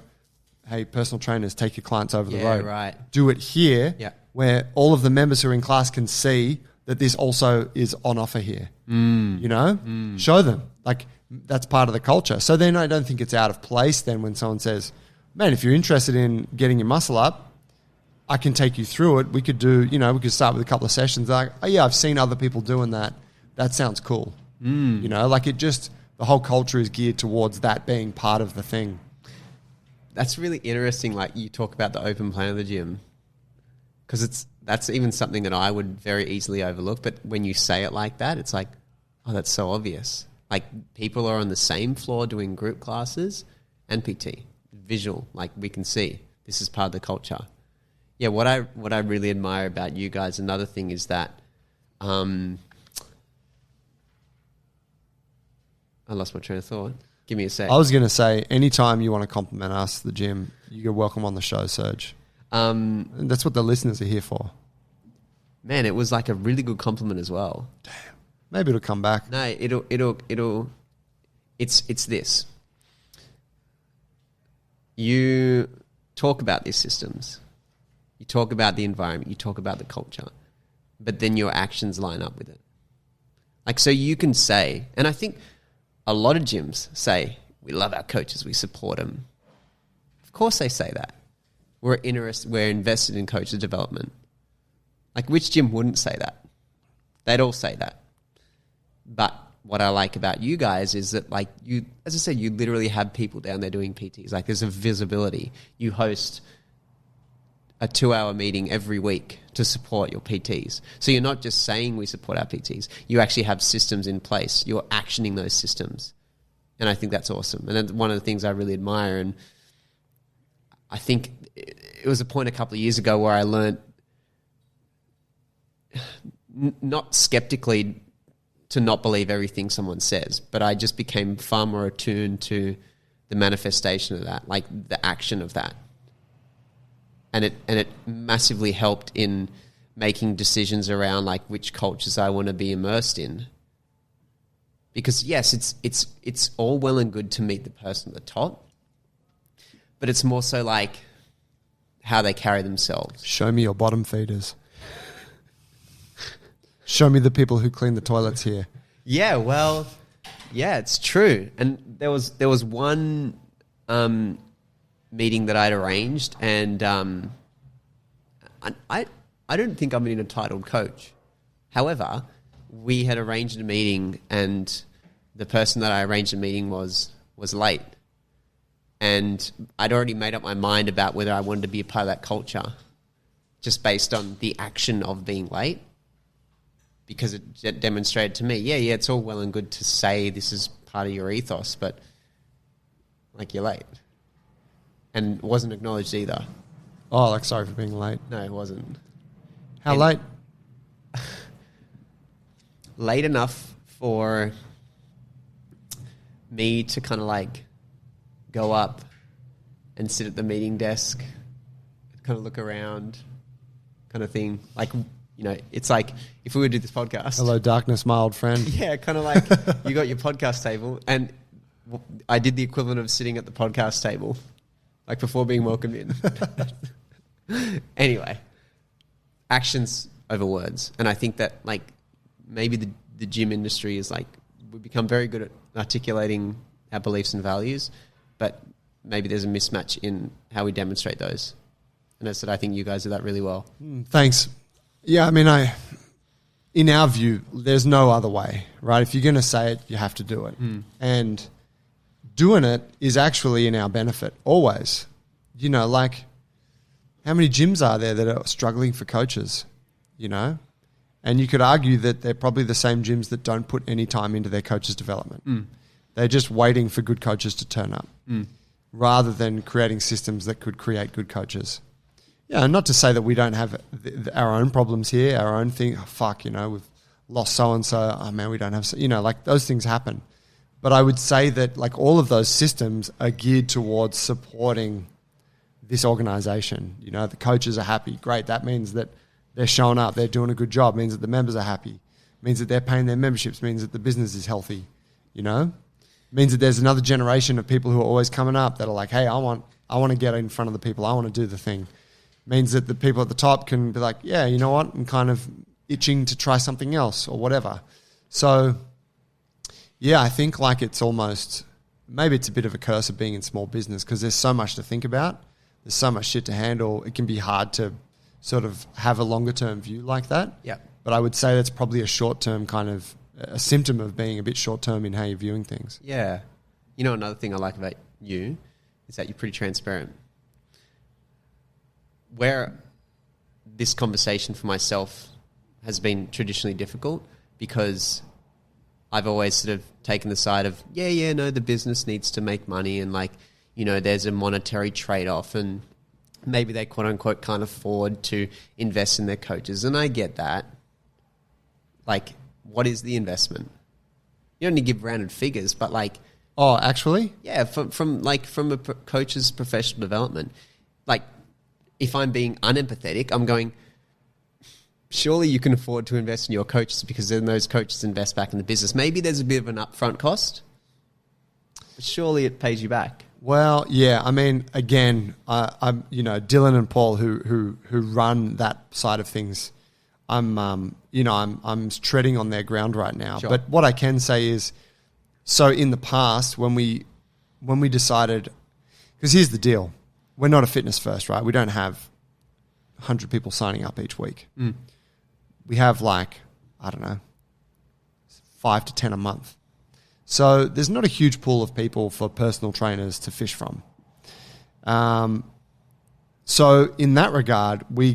hey, personal trainers, take your clients over the road. Right. Do it here where all of the members who are in class can see that this also is on offer here. Show them. Like, that's part of the culture. So then I don't think it's out of place then when someone says, man, if you're interested in getting your muscle up, I can take you through it. We could do, we could start with a couple of sessions. Like, oh yeah, I've seen other people doing that. That sounds cool. The whole culture is geared towards that being part of the thing. That's really interesting. Like you talk about the open plan of the gym, because that's even something that I would very easily overlook. But when you say it like that, it's like, oh, that's so obvious. Like people are on the same floor doing group classes and PT, visual. Like we can see this is part of the culture. Yeah, what I really admire about you guys, another thing is that, I lost my train of thought. Give me a sec. I was going to say, anytime you want to compliment us, the gym, you're welcome on the show, Serge. And that's what the listeners are here for. Man, it was like a really good compliment as well. Damn. Maybe it'll come back. No, it's this. You talk about these systems. You talk about the environment. You talk about the culture. But then your actions line up with it. Like, so you can say, and I think a lot of gyms say, we love our coaches, we support them. Of course they say that. We're invested in coaches' development. Like, which gym wouldn't say that? They'd all say that. But what I like about you guys is that, like, you, as I said, you literally have people down there doing PTs. Like, there's a visibility. You host a 2-hour meeting every week to support your PTs. So you're not just saying we support our PTs. You actually have systems in place. You're actioning those systems. And I think that's awesome. And that's one of the things I really admire. And I think it was a point a couple of years ago where I learned not skeptically to not believe everything someone says, but I just became far more attuned to the manifestation of that, like the action of that. And it massively helped in making decisions around like which cultures I want to be immersed in. Because yes, it's all well and good to meet the person at the top, but it's more so like how they carry themselves. Show me your bottom feeders. Show me the people who clean the toilets here. Yeah, well, yeah, it's true. And there was one meeting that I'd arranged, and I don't think I'm an entitled coach. However, we had arranged a meeting, and the person that I arranged the meeting was late. And I'd already made up my mind about whether I wanted to be a part of that culture just based on the action of being late, because it demonstrated to me, yeah, it's all well and good to say this is part of your ethos, but like you're late. And it wasn't acknowledged either. Oh, like sorry for being late. No, it wasn't. How late? Late enough for me to kind of like go up and sit at the meeting desk, kind of look around, kind of thing. Like, you know, it's like if we were to do this podcast. Hello, darkness, my old friend. Yeah, kind of like you got your podcast table, and I did the equivalent of sitting at the podcast table, like before being welcomed in. Anyway, actions over words. And I think that like maybe the gym industry is like, we've become very good at articulating our beliefs and values, but maybe there's a mismatch in how we demonstrate those. And that's that I think you guys do that really well. Thanks. Yeah, I mean, in our view, there's no other way, right? If you're going to say it, you have to do it. And doing it is actually in our benefit, always. You know, like, how many gyms are there that are struggling for coaches, you know? And you could argue that they're probably the same gyms that don't put any time into their coaches' development. They're just waiting for good coaches to turn up rather than creating systems that could create good coaches. Yeah, not to say that we don't have our own problems here, our own thing. Oh, fuck, you know, we've lost so-and-so. Oh, man, we don't have... You know, like, those things happen. But I would say that, like, all of those systems are geared towards supporting this organization. You know, the coaches are happy. Great. That means that they're showing up. They're doing a good job. It means that the members are happy. It means that they're paying their memberships. It means that the business is healthy, you know? It means that there's another generation of people who are always coming up that are like, hey, I want to get in front of the people. I want to do the thing. Means that the people at the top can be like, yeah, you know what? I'm kind of itching to try something else or whatever. So, yeah, I think like it's almost, maybe it's a bit of a curse of being in small business because there's so much to think about. There's so much shit to handle. It can be hard to sort of have a longer term view like that. Yeah. But I would say that's probably a short term kind of, a symptom of being a bit short term in how you're viewing things. Yeah. You know, another thing I like about you is that you're pretty transparent. Where this conversation for myself has been traditionally difficult because I've always sort of taken the side of, no, the business needs to make money and like, you know, there's a monetary trade-off and maybe they quote unquote can't afford to invest in their coaches. And I get that. Like, what is the investment? You don't need to give rounded figures, but like... Oh, actually? Yeah, from a coach's professional development. Like, if I'm being unempathetic, I'm going, surely you can afford to invest in your coaches because then those coaches invest back in the business. Maybe there's a bit of an upfront cost, but surely it pays you back. Well, yeah. I mean, again, I'm, you know, Dylan and Paul who run that side of things. I'm treading on their ground right now. Sure. But what I can say is, so in the past when we decided, because here's the deal. We're not a fitness first, right? We don't have 100 people signing up each week. We have like, I don't know, 5 to 10 a month. So there's not a huge pool of people for personal trainers to fish from. So in that regard, we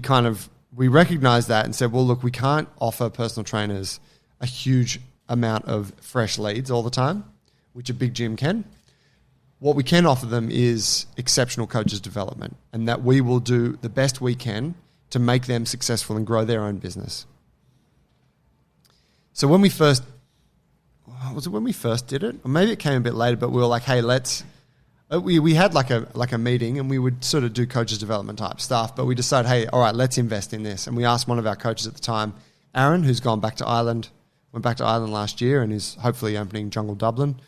recognized that and said, well, look, we can't offer personal trainers a huge amount of fresh leads all the time, which a big gym can. What we can offer them is exceptional coaches development, and that we will do the best we can to make them successful and grow their own business. So when we first, was it when we first did it? Or maybe it came a bit later, but we were like, hey, we had like a meeting and we would sort of do coaches development type stuff, but we decided, hey, all right, let's invest in this. And we asked one of our coaches at the time, Aaron, who's gone back to Ireland went back to Ireland last year and is hopefully opening Jungle Dublin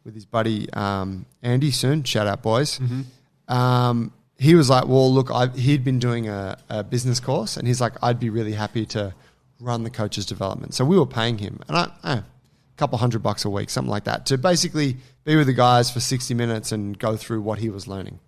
with his buddy Andy soon. Shout out, boys. He was like, well, look, he'd been doing a business course, and he's like, I'd be really happy to run the coach's development. So we were paying him, and a couple $100 a week, something like that, to basically be with the guys for 60 minutes and go through what he was learning.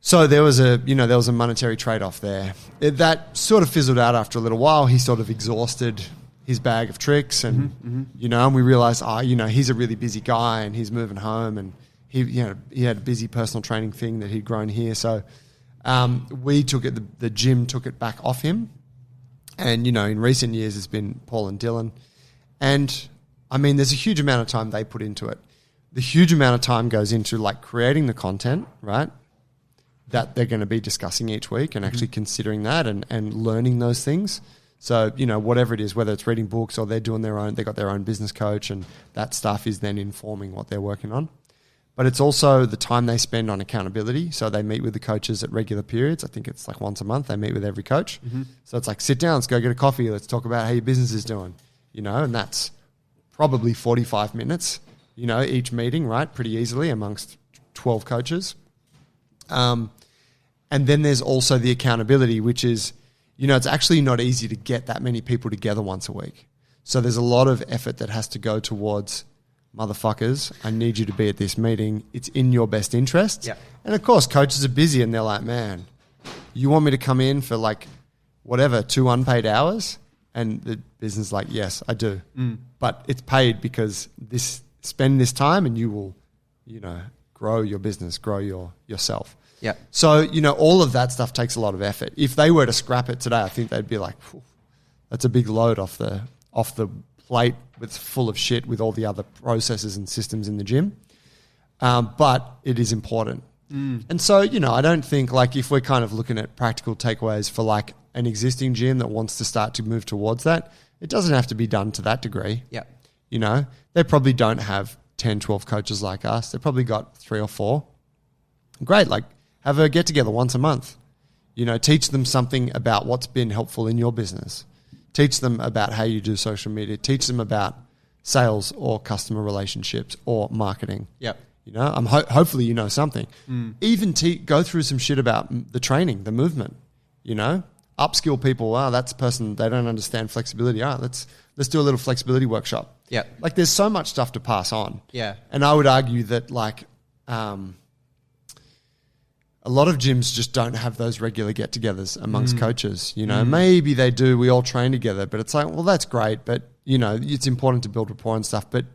So there was a monetary trade-off there. That sort of fizzled out after a little while. He sort of exhausted his bag of tricks, and and we realized, he's a really busy guy, and he's moving home, and he had a busy personal training thing that he'd grown here. So we took it. The gym took it back off him, and in recent years it's been Paul and Dylan, and I mean there's a huge amount of time they put into it. The huge amount of time goes into like creating the content, right? That they're going to be discussing each week and actually considering that and learning those things. So, whatever it is, whether it's reading books or they're doing they got their own business coach, and that stuff is then informing what they're working on. But it's also the time they spend on accountability. So they meet with the coaches at regular periods. I think it's like once a month they meet with every coach. So it's like, sit down, let's go get a coffee. Let's talk about how your business is doing, and that's probably 45 minutes, each meeting, right? Pretty easily amongst 12 coaches. And then there's also the accountability, which is, it's actually not easy to get that many people together once a week. So there's a lot of effort that has to go towards, motherfuckers, I need you to be at this meeting. It's in your best interest. Yeah. And of course, coaches are busy and they're like, man, you want me to come in for like whatever, 2 unpaid hours? And the business is like, yes, I do. But it's paid because spend this time and you will, grow your business, grow yourself. Yeah. So, all of that stuff takes a lot of effort. If they were to scrap it today, I think they'd be like, that's a big load off the plate with full of shit with all the other processes and systems in the gym. But it is important. And so, I don't think like if we're kind of looking at practical takeaways for like an existing gym that wants to start to move towards that, it doesn't have to be done to that degree. Yeah. They probably don't have 10, 12 coaches like us. They've probably got 3 or 4. Great. Like, have a get together once a month. Teach them something about what's been helpful in your business. Teach them about how you do social media. Teach them about sales or customer relationships or marketing. Yep. Hopefully you know something. Even go through some shit about the training, the movement. Upskill people. Wow, that's a person, they don't understand flexibility. All right, let's do a little flexibility workshop. Yeah. Like there's so much stuff to pass on. Yeah. And I would argue that like a lot of gyms just don't have those regular get-togethers amongst coaches. Maybe they do. We all train together, but it's like, well, that's great, but it's important to build rapport and stuff. But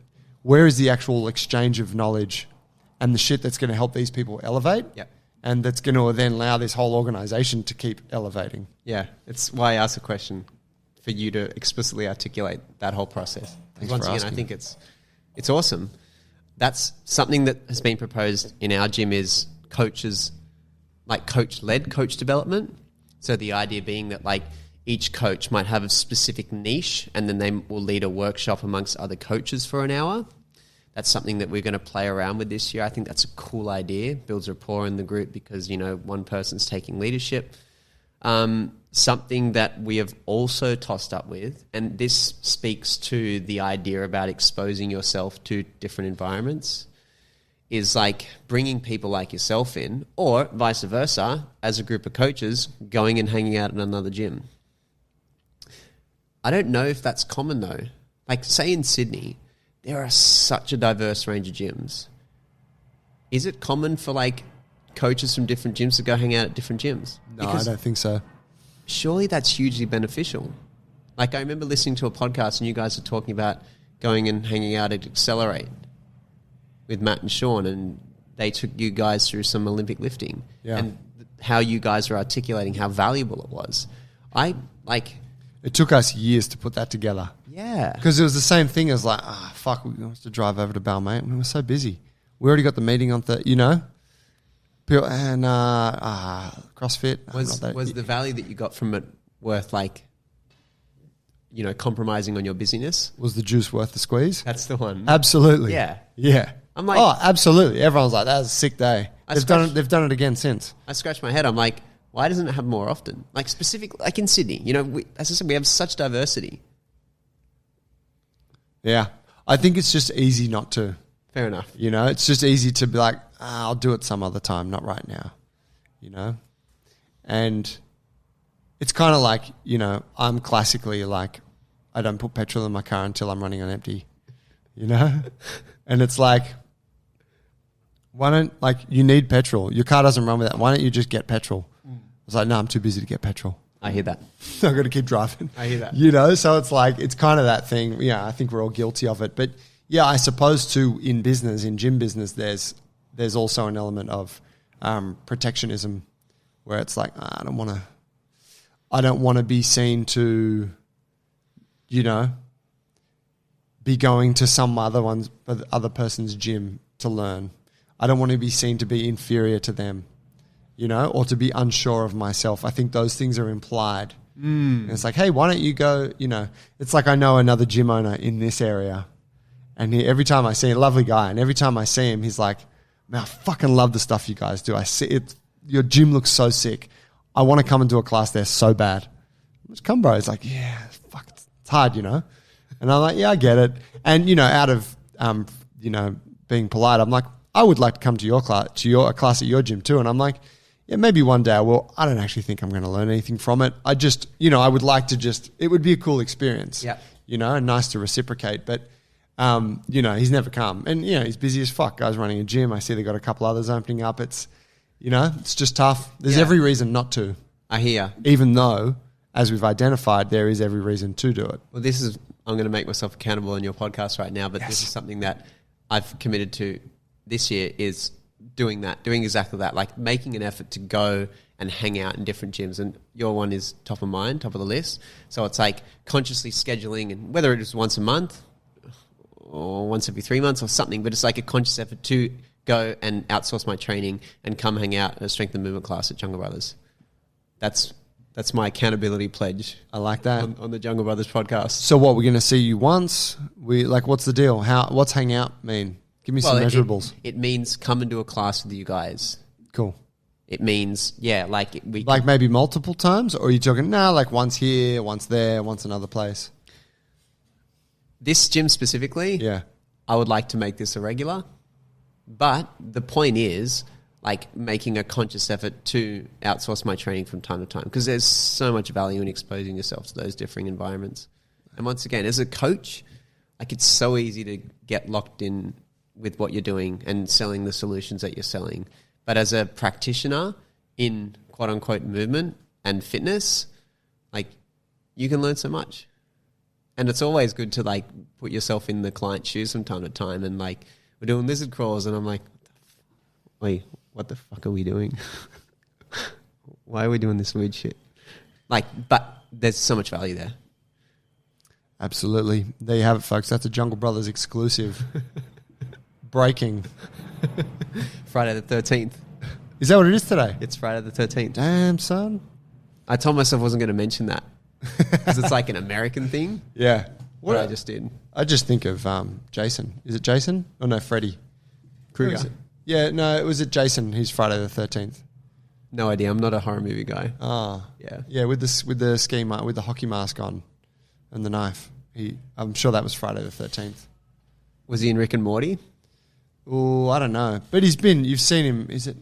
where is the actual exchange of knowledge and the shit that's going to help these people elevate? Yeah. And that's going to then allow this whole organization to keep elevating. Yeah, it's why I asked the question for you to explicitly articulate that whole process. Thanks Once for again, asking. I think it's awesome. That's something that has been proposed in our gym is coaches. Like coach-led coach development. So the idea being that like each coach might have a specific niche and then they will lead a workshop amongst other coaches for an hour. That's something that we're going to play around with this year. I think that's a cool idea. Builds rapport in the group because, one person's taking leadership. Something that we have also tossed up with, and this speaks to the idea about exposing yourself to different environments, is like bringing people like yourself in, or vice versa, as a group of coaches, going and hanging out in another gym. I don't know if that's common though. Like say in Sydney, there are such a diverse range of gyms. Is it common for like coaches from different gyms to go hang out at different gyms? No, because I don't think so. Surely that's hugely beneficial. Like I remember listening to a podcast and you guys are talking about going and hanging out at Accelerate with Matt and Sean, and they took you guys through some Olympic lifting and how you guys were articulating how valuable it was. It took us years to put that together. Yeah. Because it was the same thing as like, fuck, we have to drive over to Balmain. We were so busy. We already got the meeting on People, and CrossFit. Was the value that you got from it worth like, compromising on your busyness? Was the juice worth the squeeze? That's the one. Absolutely. Yeah. Yeah. I'm like, absolutely. Everyone's like, that was a sick day. They've done it again since. I scratch my head. I'm like, why doesn't it happen more often? Like specifically, like in Sydney, as I said, we have such diversity. Yeah. I think it's just easy not to. Fair enough. You know, it's just easy to be like, I'll do it some other time, not right now. You know? And it's kind of like, you know, I'm classically like, I don't put petrol in my car until I'm running on empty. You know? And it's like, why don't, like, you need petrol. Your car doesn't run with that. Why don't you just get petrol? I was like, no, I'm too busy to get petrol. I hear that. I've got to keep driving. I hear that. You know, so it's like, it's kind of that thing. Yeah, I think we're all guilty of it. But yeah, I suppose too, in business, in gym business, there's also an element of protectionism where it's like, I don't want to be seen to, you know, be going to some other person's gym to learn. I don't want to be seen to be inferior to them, you know, or to be unsure of myself. I think those things are implied. And it's like, hey, why don't you go, you know, it's like I know another gym owner in this area, and every time I see him, lovely guy, and every time I see him, he's like, man, I fucking love the stuff you guys do. I see it. Your gym looks so sick. I want to come and do a class there so bad. Just come, bro. It's like, yeah, fuck, it's hard, you know? And I'm like, yeah, I get it. And, you know, out of, you know, being polite, I'm like, I would like to come to your class, a class at your gym too. And I'm like, yeah, maybe one day I will. I don't actually think I'm going to learn anything from it. I just, you know, I would like to just, it would be a cool experience, you know, and nice to reciprocate. But, you know, he's never come. And, you know, he's busy as fuck. Guys running a gym. I see they got a couple others opening up. It's, you know, it's just tough. There's every reason not to. I hear. Even though, as we've identified, there is every reason to do it. Well, this is, I'm going to make myself accountable on your podcast right now, but this is something that I've committed to this year, is doing that, doing exactly that, like making an effort to go and hang out in different gyms. And your one is top of mind, top of the list. So it's like consciously scheduling, and whether it is once a month or once every 3 months or something, but it's like a conscious effort to go and outsource my training and come hang out at a strength and movement class at Jungle Brothers. That's my accountability pledge. I like that. On the Jungle Brothers podcast. So what, we're going to see you once? What's the deal? What's hang out mean? Give me some measurables. It means come and do a class with you guys. Cool. It means, like maybe multiple times? Or are you talking, like once here, once there, once another place? This gym specifically, I would like to make this a regular. But the point is, like, making a conscious effort to outsource my training from time to time, because there's so much value in exposing yourself to those differing environments. And once again, as a coach, like, it's so easy to get locked in with what you're doing and selling the solutions that you're selling. But as a practitioner in quote unquote movement and fitness, like, you can learn so much. And it's always good to, like, put yourself in the client's shoes from time to time. And, like, we're doing lizard crawls and I'm like, wait, what the fuck are we doing? Why are we doing this weird shit? Like, but there's so much value there. Absolutely. There you have it, folks. That's a Jungle Brothers exclusive. Breaking. Friday the 13th. Is that what it is today? It's Friday the 13th. Damn, son. I told myself I wasn't going to mention that because it's like an American thing. Yeah. What I just did. I just think of Jason. Is it Jason? Oh, no, Freddy Krueger. Yeah, no, it was it Jason who's Friday the 13th. No idea. I'm not a horror movie guy. Oh. Yeah, with the ski mask, with the hockey mask on and the knife. I'm sure that was Friday the 13th. Was he in Rick and Morty? Oh, I don't know. But you've seen him, is it?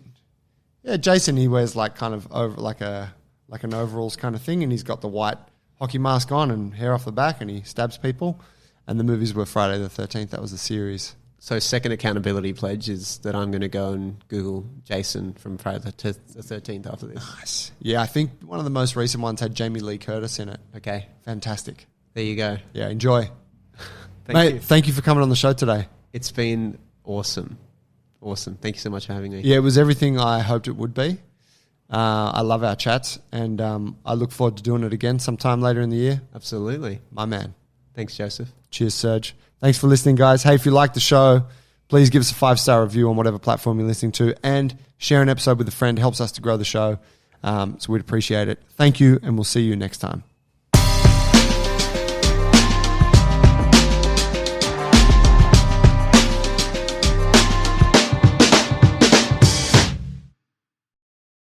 Yeah, Jason, he wears like kind of over like an overalls kind of thing, and he's got the white hockey mask on and hair off the back, and he stabs people. And the movies were Friday the 13th. That was the series. So second accountability pledge is that I'm going to go and Google Jason from Friday the 13th after this. Nice. Yeah, I think one of the most recent ones had Jamie Lee Curtis in it. Okay. Fantastic. There you go. Yeah, enjoy. Thank you. Thank you for coming on the show today. It's been awesome. Awesome. Thank you so much for having me. Yeah, it was everything I hoped it would be. I love our chats, and I look forward to doing it again sometime later in the year. Absolutely. My man. Thanks, Joseph. Cheers, Serge. Thanks for listening, guys. Hey, if you like the show, please give us a 5-star review on whatever platform you're listening to, and share an episode with a friend. It helps us to grow the show. So we'd appreciate it. Thank you, and we'll see you next time.